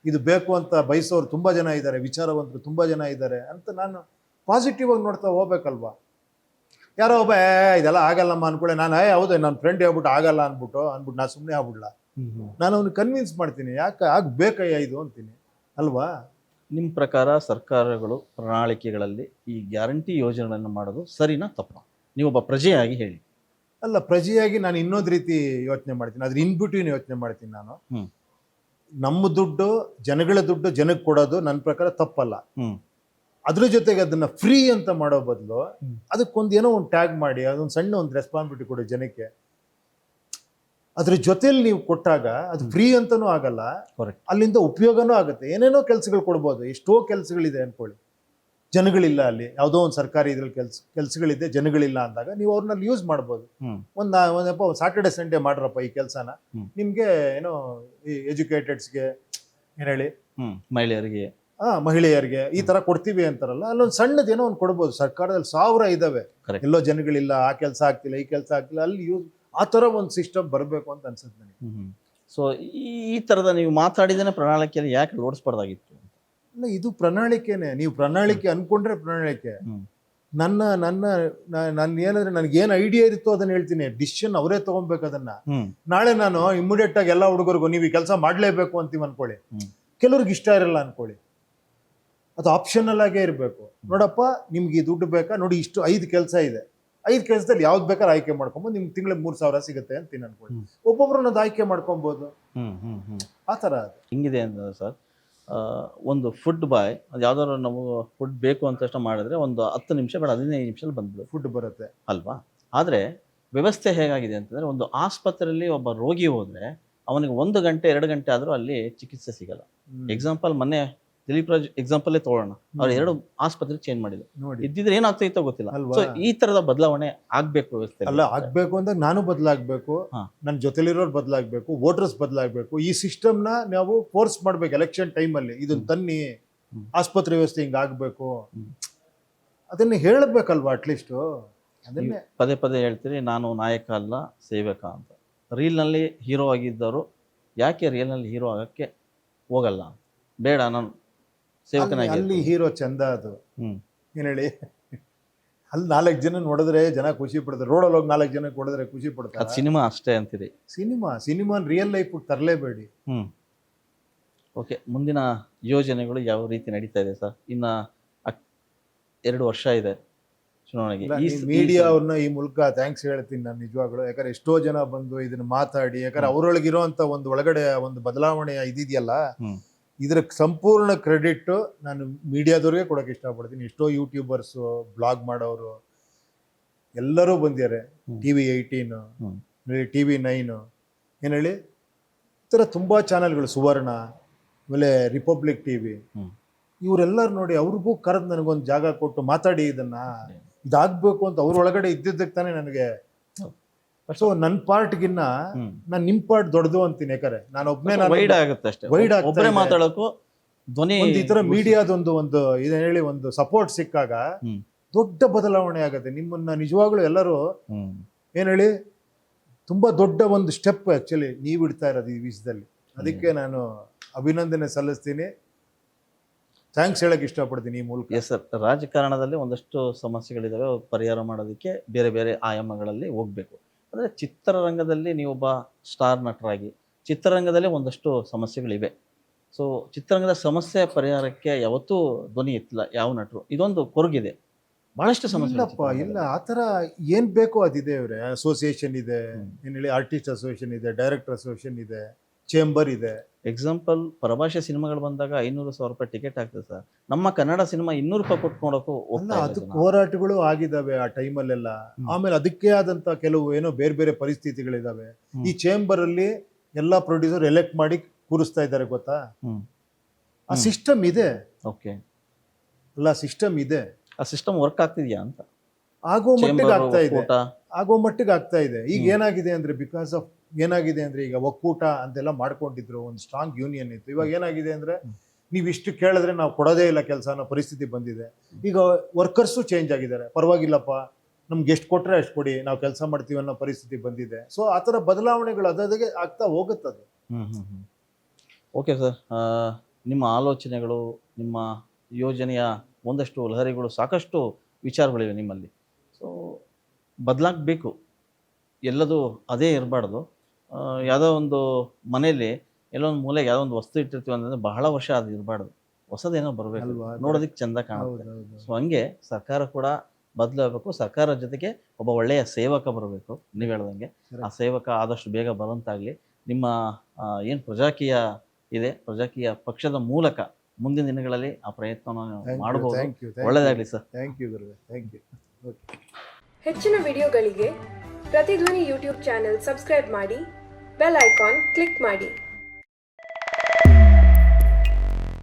ಇದು ಬೇಕು ಅಂತ ಬಯಸೋರು ತುಂಬ ಜನ ಇದ್ದಾರೆ, ವಿಚಾರವಂತರು ತುಂಬ ಜನ ಇದ್ದಾರೆ ಅಂತ ನಾನು ಪಾಸಿಟಿವ್ ಆಗಿ ನೋಡ್ತಾ ಹೋಗ್ಬೇಕಲ್ವಾ? ಯಾರೋ ಒಬ್ಬ ಇದೆಲ್ಲ ಆಗಲ್ಲಮ್ಮ ಅನ್ಕೊಳ್ಳೆ, ನಾನು ಹೌದು ನನ್ನ ಫ್ರೆಂಡ್ ಹೇಳ್ಬಿಟ್ಟು ಆಗಲ್ಲ ಅಂದ್ಬಿಟ್ಟು ನಾನು ಸುಮ್ಮನೆ ಆಗ್ಬಿಡ್ಲಾ? ಹ್ಮ್ ನಾನು ಅವ್ನಿಗೆ ಕನ್ವಿನ್ಸ್ ಮಾಡ್ತೀನಿ, ಯಾಕೆ ಆಗ್ಬೇಕಯ್ಯ ಇದು ಅಂತೀನಿ ಅಲ್ವಾ? ನಿಮ್ಮ ಪ್ರಕಾರ ಸರ್ಕಾರಗಳು ಪ್ರಣಾಳಿಕೆಗಳಲ್ಲಿ ಈ ಗ್ಯಾರಂಟಿ ಯೋಜನೆಗಳನ್ನು ಮಾಡೋದು ಸರಿನಾ ತಪ್ಪಾ? ನೀವೊಬ್ಬ ಪ್ರಜೆಯಾಗಿ ಹೇಳಿ. ಅಲ್ಲ, ಪ್ರಜೆಯಾಗಿ ನಾನು ಇನ್ನೊಂದು ರೀತಿ ಯೋಚನೆ ಮಾಡ್ತೀನಿ, ಅದ್ರ ಇನ್ಬಿಟ್ವೀನ್ ಯೋಚನೆ ಮಾಡ್ತೀನಿ ನಾನು. ಹ್ಮ್ ನಮ್ಮ ದುಡ್ಡು, ಜನಗಳ ದುಡ್ಡು ಜನಕ್ಕೆ ಕೊಡೋದು ನನ್ನ ಪ್ರಕಾರ ತಪ್ಪಲ್ಲ. ಹ್ಮ್ ಅದ್ರ ಜೊತೆಗೆ ಅದನ್ನ ಫ್ರೀ ಅಂತ ಮಾಡೋ ಬದಲು ಹ್ಮ್. ಅದಕ್ಕೊಂದು ಏನೋ ಒಂದು ಟ್ಯಾಗ್ ಮಾಡಿ ಅದೊಂದು ಸಣ್ಣ ಒಂದು ರೆಸ್ಪಾನ್ಸಿಬಿಲಿಟಿ ಕೊಡಿ ಜನಕ್ಕೆ. ಅದ್ರ ಜೊತೆಲಿ ನೀವು ಕೊಟ್ಟಾಗ ಅದು ಫ್ರೀ ಅಂತನೂ ಆಗಲ್ಲ, Correct. ಅಲ್ಲಿಂದ ಉಪಯೋಗನೂ ಆಗುತ್ತೆ. ಏನೇನೋ ಕೆಲಸಗಳು ಕೊಡ್ಬೋದು, ಎಷ್ಟೋ ಕೆಲಸಗಳಿದೆ ಅನ್ಕೊಳ್ಳಿ, ಜನಗಳಿಲ್ಲ ಅಲ್ಲಿ, ಯಾವುದೋ ಒಂದು ಸರ್ಕಾರಿ ಇದ್ರಲ್ಲಿ ಕೆಲಸಗಳಿದೆ, ಜನಗಳಿಲ್ಲ ಅಂದಾಗ ನೀವು ಅವ್ರನ್ನ ಯೂಸ್ ಮಾಡ್ಬೋದು. ಹ್ಮ್ ಒಂದಪ್ಪ ಸಾಟರ್ಡೆ ಸಂಡೇ ಮಾಡ್ರಪ್ಪ ಈ ಕೆಲಸನ, ಹ್ಮ್. ನಿಮಗೆ ಏನೋ ಈ ಎಜುಕೇಟೆಡ್ಸ್ಗೆ ಏನು ಹೇಳಿ, ಮಹಿಳೆಯರಿಗೆ, ಮಹಿಳೆಯರಿಗೆ ಈ ತರ ಕೊಡ್ತೀವಿ ಅಂತಾರಲ್ಲ, ಅಲ್ಲೊಂದು ಸಣ್ಣದೇನೋ ಒಂದು ಕೊಡ್ಬೋದು. ಸರ್ಕಾರದಲ್ಲಿ 1000 ಇದಾವೆ, Correct. ಎಲ್ಲೋ ಜನಗಳಿಲ್ಲ, ಆ ಕೆಲಸ ಆಗ್ತಿಲ್ಲ, ಈ ಕೆಲಸ ಆಗ್ತಿಲ್ಲ, ಅಲ್ಲಿ ಯೂಸ್ ಆ ಥರ ಒಂದು ಸಿಸ್ಟಮ್ ಬರಬೇಕು ಅಂತ ಅನ್ಸುತ್ತೆ ನನಗೆ. ಸೊ ಈ ತರದ ನೀವು ಮಾತಾಡಿದೇನೆ ಪ್ರಣಾಳಿಕೆಯಲ್ಲಿ ಯಾಕೆ ಲೋಡಿಸ್ಬಾರ್ದಾಗಿತ್ತು? ಇಲ್ಲ, ಇದು ಪ್ರಣಾಳಿಕೆನೆ. ನೀವು ಪ್ರಣಾಳಿಕೆ ಅನ್ಕೊಂಡ್ರೆ ಪ್ರಣಾಳಿಕೆ. ನನ್ನ ಏನಂದ್ರೆ ನನಗೇನು ಐಡಿಯಾ ಇರುತ್ತೋ ಅದನ್ನ ಹೇಳ್ತೀನಿ. ಡಿಸಿಷನ್ ಅವರೇ ತಗೊಬೇಕು ಅದನ್ನ. ನಾಳೆ ನಾನು ಇಮಿಡಿಯೇಟ್ ಆಗಿ ಎಲ್ಲ ಹುಡುಗರಿಗೂ ನೀವು ಈ ಕೆಲಸ ಮಾಡ್ಲೇಬೇಕು ಅಂತೀವಿ ಅನ್ಕೊಳ್ಳಿ, ಕೆಲವ್ರಿಗೆ ಇಷ್ಟ ಇರಲ್ಲ ಅನ್ಕೊಳ್ಳಿ, ಅದು ಆಪ್ಷನಲ್ ಆಗೇ ಇರಬೇಕು. ನೋಡಪ್ಪ, ನಿಮ್ಗೆ ಈ ದುಡ್ಡು ಬೇಕಾ, ನೋಡಿ ಇಷ್ಟು 5 ಕೆಲಸ ಇದೆ, 5 ಕೆಲಸದಲ್ಲಿ ಯಾವ್ದು ಬೇಕಾದ್ರೆ ಆಯ್ಕೆ ಮಾಡ್ಕೊಬೋದು, ನಿಮ್ಗೆ ತಿಂಗಳಿಗೆ 3000 ಸಿಗುತ್ತೆ ಅಂತೀನಿ ಅನ್ಕೊಳ್ಳಿ. ಒಬ್ಬೊಬ್ರು ಅನ್ನೋದು ಆಯ್ಕೆ ಮಾಡ್ಕೊಬೋದು, ಆ ಥರ ಅದು ಹಿಂಗಿದೆ ಅಂತ ಸರ್. ಒಂದು ಫುಡ್ ಬಾಯ್ ಅದು ಯಾವ್ದಾದ್ರು ನಾವು ಫುಡ್ ಬೇಕು ಅಂತ ತಕ್ಷಣ ಮಾಡಿದ್ರೆ ಒಂದು 10 ನಿಮಿಷ ಬೇಡ 15 ನಿಮಿಷದಲ್ಲಿ ಬಂದ್ಬಿಡು ಫುಡ್ ಬರುತ್ತೆ ಅಲ್ವಾ? ಆದರೆ ವ್ಯವಸ್ಥೆ ಹೇಗಾಗಿದೆ ಅಂತಂದರೆ, ಒಂದು ಆಸ್ಪತ್ರೆಯಲ್ಲಿ ಒಬ್ಬ ರೋಗಿ ಹೋದರೆ ಅವನಿಗೆ 1 ಗಂಟೆ 2 ಗಂಟೆ ಆದರೂ ಅಲ್ಲಿ ಚಿಕಿತ್ಸೆ ಸಿಗಲ್ಲ. ಎಕ್ಸಾಂಪಲ್ ಮೊನ್ನೆ ದಿಲೀಪ್ ರಾಜ್ ಎಕ್ಸಾಂಪಲ್ಲೇ ತಗೊಳ್ಳೋಣ, ಅವ್ರು 2 ಆಸ್ಪತ್ರೆ ಚೇಂಜ್ ಮಾಡಿದ್ರು. ನೋಡಿ, ಇದ್ದಿದ್ರೆ ಏನಾಗ್ತಿತ್ತೋ ಗೊತ್ತಿಲ್ಲ. ಅಲ್ವಾ? ಸೊ ಈ ತರದ ಬದಲಾವಣೆ ಆಗ್ಬೇಕು ವ್ಯವಸ್ಥೆ. ಅಲ್ಲ, ಆಗ್ಬೇಕು ಅಂದಾಗ ನಾನು ಬದಲಾಗಬೇಕು, ನನ್ನ ಜೊತೆಲಿರೋರು ಬದಲಾಗಬೇಕು, ವೋಟರ್ಸ್ ಬದಲಾಗಬೇಕು. ಈ ಸಿಸ್ಟಮ್ನ ನಾವು ಫೋರ್ಸ್ ಮಾಡ್ಬೇಕು. ಎಲೆಕ್ಷನ್ ಟೈಮಲ್ಲಿ ಇದನ್ನ ತನ್ನಿ, ಆಸ್ಪತ್ರೆ ವ್ಯವಸ್ಥೆ ಹಿಂಗೆ ಆಗಬೇಕು, ಅದನ್ನ ಹೇಳಬೇಕಲ್ವಾ ಅಟ್ಲೀಸ್ಟು. ಅದನ್ನೇ ಪದೇ ಪದೇ ಹೇಳ್ತೀರಿ, ನಾನು ನಾಯಕ ಅಲ್ಲ ಸೇವಕ ಅಂತ. ರೀಲ್ನಲ್ಲಿ ಹೀರೋ ಆಗಿದ್ದವರು ಯಾಕೆ ರಿಯಲ್ನಲ್ಲಿ ಹೀರೋ ಆಗಕ್ಕೆ ಹೋಗಲ್ಲ? ಬೇಡ, ನಾನು ಸೇವಕನಾಗಿ. ಅಲ್ಲಿ ಹೀರೋ ಚಂದ ಅದು. ಹ್ಮ್ ಏನ್ ಹೇಳಿ, ಅಲ್ಲಿ 4 ಜನ ನೋಡಿದ್ರೆ ಜನ ಖುಷಿ ಪಡ್ತಾರೆ, ರೋಡಲ್ಲಿ ಹೋಗಿ 4 ಜನ ಕೊಡಿದ್ರೆ ಖುಷಿ ಅದು ಪಡ್ತಾರೆ. ಸಿನಿಮಾ ಅಷ್ಟೇ ಅಂತೀರಿ. ಸಿನಿಮಾ ರಿಯಲ್ ಲೈಫ್ ತರಲೇಬೇಡಿ. ಓಕೆ, ಮುಂದಿನ ಯೋಜನೆಗಳು ಯಾವ ರೀತಿ ನಡೀತಾ ಇದೆ ಸರ್? ಇನ್ನ 2 ವರ್ಷ ಇದೆ ಚುನಾವಣೆಗೆ. ಮೀಡಿಯಾ ಅವ್ರನ್ನ ಈ ಮೂಲಕ ಥ್ಯಾಂಕ್ಸ್ ಹೇಳ್ತೀನಿ ನಾನು ನಿಜವಾಗ್ಲು. ಯಾಕಂದ್ರೆ ಎಷ್ಟೋ ಜನ ಬಂದು ಇದನ್ನ ಮಾತಾಡಿ, ಯಾಕಂದ್ರೆ ಅವರೊಳಗಿರುವಂತ ಒಂದು ಒಳಗಡೆ ಒಂದು ಬದಲಾವಣೆ ಇದಿದೆಯಲ್ಲ, ಇದರ ಸಂಪೂರ್ಣ ಕ್ರೆಡಿಟ್ ನಾನು ಮೀಡಿಯಾದವ್ರಿಗೆ ಕೊಡೋಕೆ ಇಷ್ಟಪಡ್ತೀನಿ. ಎಷ್ಟೋ ಯೂಟ್ಯೂಬರ್ಸು, ಬ್ಲಾಗ್ ಮಾಡೋರು ಎಲ್ಲರೂ ಬಂದಿದ್ದಾರೆ. TV18, TV9, ಏನು ಹೇಳಿ, ಈ ಥರ ತುಂಬ ಚಾನೆಲ್ಗಳು, ಸುವರ್ಣ, ಆಮೇಲೆ ರಿಪಬ್ಲಿಕ್ TV, ಇವರೆಲ್ಲರೂ ನೋಡಿ ಅವ್ರಿಗೂ ಕರೆದು ನನಗೊಂದು ಜಾಗ ಕೊಟ್ಟು ಮಾತಾಡಿ, ಇದಾಗಬೇಕು ಅಂತ ಅವ್ರೊಳಗಡೆ ಇದ್ದಿದ್ದಕ್ಕೆ ತಾನೇ ನನಗೆ. ಸೊ ನನ್ನ ಪಾರ್ಟ್ಗಿನ್ನ ನಾನು ನಿಮ್ಮ ಪಾರ್ಟ್ ದೊಡ್ಡದು ಅಂತೀನಿ. ಯಾಕಂದ್ರೆ ನಾನು ಒಬ್ಬನೇ ವೈಡ್ ಆಗುತ್ತೆ ಅಷ್ಟೇ, ಒಬ್ಬರೇ ಮಾತಾಡೋಕ್ಕೂ ಧ್ವನಿ. ಈ ತರ ಮೀಡಿಯಾದೊಂದು ಇದೇನು ಹೇಳಿ ಒಂದು ಸಪೋರ್ಟ್ ಸಿಕ್ಕಾಗ ದೊಡ್ಡ ಬದಲಾವಣೆ ಆಗುತ್ತೆ. ನಿಮ್ಮನ್ನ ನಿಜವಾಗ್ಲೂ ಎಲ್ಲರೂ ಏನು ಹೇಳಿ ತುಂಬಾ ದೊಡ್ಡ ಒಂದು ಸ್ಟೆಪ್ ಆಕ್ಚುಲಿ ನೀವು ಇಡ್ತಾ ಇರೋದು ಈ ವಿಷಯದಲ್ಲಿ. ಅದಕ್ಕೆ ನಾನು ಅಭಿನಂದನೆ ಸಲ್ಲಿಸ್ತೀನಿ, ಥ್ಯಾಂಕ್ಸ್ ಹೇಳಕ್ಕೆ ಇಷ್ಟಪಡ್ತೀನಿ ಈ ಮೂಲಕ. ಎಸ್ ಸರ್, ರಾಜಕಾರಣದಲ್ಲಿ ಒಂದಷ್ಟು ಸಮಸ್ಯೆಗಳಿದ್ದಾವೆ, ಅವು ಪರಿಹಾರ ಮಾಡೋದಕ್ಕೆ ಬೇರೆ ಬೇರೆ ಆಯಾಮಗಳಲ್ಲಿ ಹೋಗಬೇಕು. ಅಂದರೆ ಚಿತ್ರರಂಗದಲ್ಲಿ ನೀವೊಬ್ಬ ಸ್ಟಾರ್ ನಟರಾಗಿ ಚಿತ್ರರಂಗದಲ್ಲೇ ಒಂದಷ್ಟು ಸಮಸ್ಯೆಗಳಿವೆ. ಸೊ ಚಿತ್ರರಂಗದ ಸಮಸ್ಯೆ ಪರಿಹಾರಕ್ಕೆ ಯಾವತ್ತೂ ಧ್ವನಿ ಎತ್ತಿಲ್ಲ ಯಾವ ನಟರು. ಇದೊಂದು ಕೊರಗಿದೆ, ಭಾಳಷ್ಟು ಸಮಸ್ಯೆ. ಇಲ್ಲಪ್ಪ, ಇಲ್ಲ, ಆ ಥರ ಏನು ಬೇಕೋ ಅದಿದೆ ಅವರೇ. ಅಸೋಸಿಯೇಷನ್ ಇದೆ, ಏನು ಹೇಳಿ, ಆರ್ಟಿಸ್ಟ್ ಅಸೋಸಿಯೇಷನ್ ಇದೆ, ಡೈರೆಕ್ಟರ್ ಅಸೋಸಿಯೇಷನ್ ಇದೆ, ಚೇಂಬರ್ ಇದೆ. ಎಕ್ಸಾಂಪಲ್, ಪರಭಾಷೆ ಸಿನಿಮಾಗಳು ಬಂದಾಗ 500,000 ರೂಪಾಯಿ ಟಿಕೆಟ್ ಆಗ್ತದೆ ಸರ್. ನಮ್ಮ ಕನ್ನಡ ಸಿನಿಮಾ 200 ರೂಪಾಯಿ ಕೊಟ್ಟು ನೋಡೋಕ್ಕೂ ಅಲ್ಲ, ಹೋಗ್ತಾ ಇಲ್ಲ ಅದಕ್ಕೆ ಜನ. ಹೋರಾಟಗಳು ಆಗಿದ್ದಾವೆ ಆ ಟೈಮಲ್ಲೆಲ್ಲ. ಆಮೇಲೆ ಅದಕ್ಕೆ ಆದಂತ ಕೆಲವು ಏನೋ ಬೇರೆ ಬೇರೆ ಪರಿಸ್ಥಿತಿಗಳಿದಾವೆ. ಈ ಚೇಂಬರ್ ಅಲ್ಲಿ ಎಲ್ಲಾ ಪ್ರೊಡ್ಯೂಸರ್ ಎಲೆಕ್ಟ್ ಮಾಡಿ ಕೂರಿಸ್ತಾ ಇದ್ದಾರೆ, ಗೊತ್ತಾ? ಆ ಸಿಸ್ಟಮ್ ಇದೆ. ಓಕೆ, ಅಲ್ಲ, ಸಿಸ್ಟಮ್ ಇದೆ. ಆ ಸಿಸ್ಟಮ್ ವರ್ಕ್ ಆಗ್ತಿದ್ಯಾ ಅಂತ? ಆಗೋ ಮಟ್ಟಿಗೆ ಆಗ್ತಾ ಇದೆ, ಒಕ್ಕೂಟ. ಆಗೋ ಮಟ್ಟಿಗೆ ಆಗ್ತಾ ಇದೆ. ಈಗ ಏನಾಗಿದೆ ಅಂದ್ರೆ, ಬಿಕಾಸ್ ಆಫ್ ಏನಾಗಿದೆ ಅಂದ್ರೆ, ಈಗ ಒಕ್ಕೂಟ ಅಂತೆಲ್ಲ ಮಾಡ್ಕೊಂಡಿದ್ರು, ಒಂದು ಸ್ಟ್ರಾಂಗ್ ಯೂನಿಯನ್ ಇತ್ತು. ಇವಾಗ ಏನಾಗಿದೆ ಅಂದ್ರೆ, ನೀವು ಇಷ್ಟು ಕೇಳಿದ್ರೆ ನಾವು ಕೊಡೋದೇ ಇಲ್ಲ ಕೆಲಸ ಅನ್ನೋ ಪರಿಸ್ಥಿತಿ ಬಂದಿದೆ. ಈಗ ವರ್ಕರ್ಸು ಚೇಂಜ್ ಆಗಿದ್ದಾರೆ. ಪರವಾಗಿಲ್ಲಪ್ಪ, ನಮ್ಗೆ ಎಷ್ಟು ಕೊಟ್ಟರೆ ಅಷ್ಟು ಕೊಡಿ, ನಾವು ಕೆಲಸ ಮಾಡ್ತೀವಿ ಅನ್ನೋ ಪರಿಸ್ಥಿತಿ ಬಂದಿದೆ. ಸೊ ಆ ಥರ ಬದಲಾವಣೆಗಳು ಅದಾಗೆ ಆಗ್ತಾ ಹೋಗುತ್ತದೆ. ಓಕೆ ಸರ್, ನಿಮ್ಮ ಆಲೋಚನೆಗಳು, ನಿಮ್ಮ ಯೋಜನೆಯ ಒಂದಷ್ಟು ಲಹರಿಗಳು, ಸಾಕಷ್ಟು ವಿಚಾರಗಳಿವೆ ನಿಮ್ಮಲ್ಲಿ. ಸೊ ಬದಲಾಗಬೇಕು, ಎಲ್ಲದೂ ಅದೇ ಇರಬಾರ್ದು. ಯಾವುದೋ ಒಂದು ಮನೇಲಿ ಎಲ್ಲೋ ಒಂದು ಮೂಲೆಗೆ ಯಾವುದೋ ಒಂದು ವಸ್ತು ಇಟ್ಟಿರ್ತೀವಿ ಅಂತಂದರೆ ಬಹಳ ವರ್ಷ ಅದು ಇರಬಾರ್ದು, ಹೊಸದೇನೋ ಬರಬೇಕು, ಅಲ್ವಾ? ನೋಡೋದಕ್ಕೆ ಚೆಂದ ಕಾಣುತ್ತೆ. ಸೊ ಹಂಗೆ ಸರ್ಕಾರ ಕೂಡ ಬದಲಾಗಬೇಕು. ಸರ್ಕಾರದ ಜೊತೆಗೆ ಒಬ್ಬ ಒಳ್ಳೆಯ ಸೇವಕ ಬರಬೇಕು. ನೀವು ಹೇಳ್ದಂಗೆ ಆ ಸೇವಕ ಆದಷ್ಟು ಬೇಗ ಬರುವಂತಾಗಲಿ. ನಿಮ್ಮ ಏನು ಪ್ರಜಾಕೀಯ ಇದೆ, ಪ್ರಜಾಕೀಯ ಪಕ್ಷದ ಮೂಲಕ ಮುಂದಿನ ದಿನಗಳಲ್ಲಿ ಆ ಪ್ರಯತ್ನವನ್ನು ಮಾಡಬಹುದು. ಒಳ್ಳೆಯದಾಗಲಿ ಸರ್. ಥ್ಯಾಂಕ್ ಯು ಗುರುವೆ, ಥ್ಯಾಂಕ್ ಯು. ಹೆಚ್ಚಿನ ವಿಡಿಯೋಗಳಿಗೆ ಪ್ರತಿಧ್ವನಿ ಯೂಟ್ಯೂಬ್ ಚಾನೆಲ್ ಸಬ್ಸ್ಕ್ರೈಬ್ ಮಾಡಿ, ಬೆಲ್ ಐಕಾನ್ ಕ್ಲಿಕ್ ಮಾಡಿ.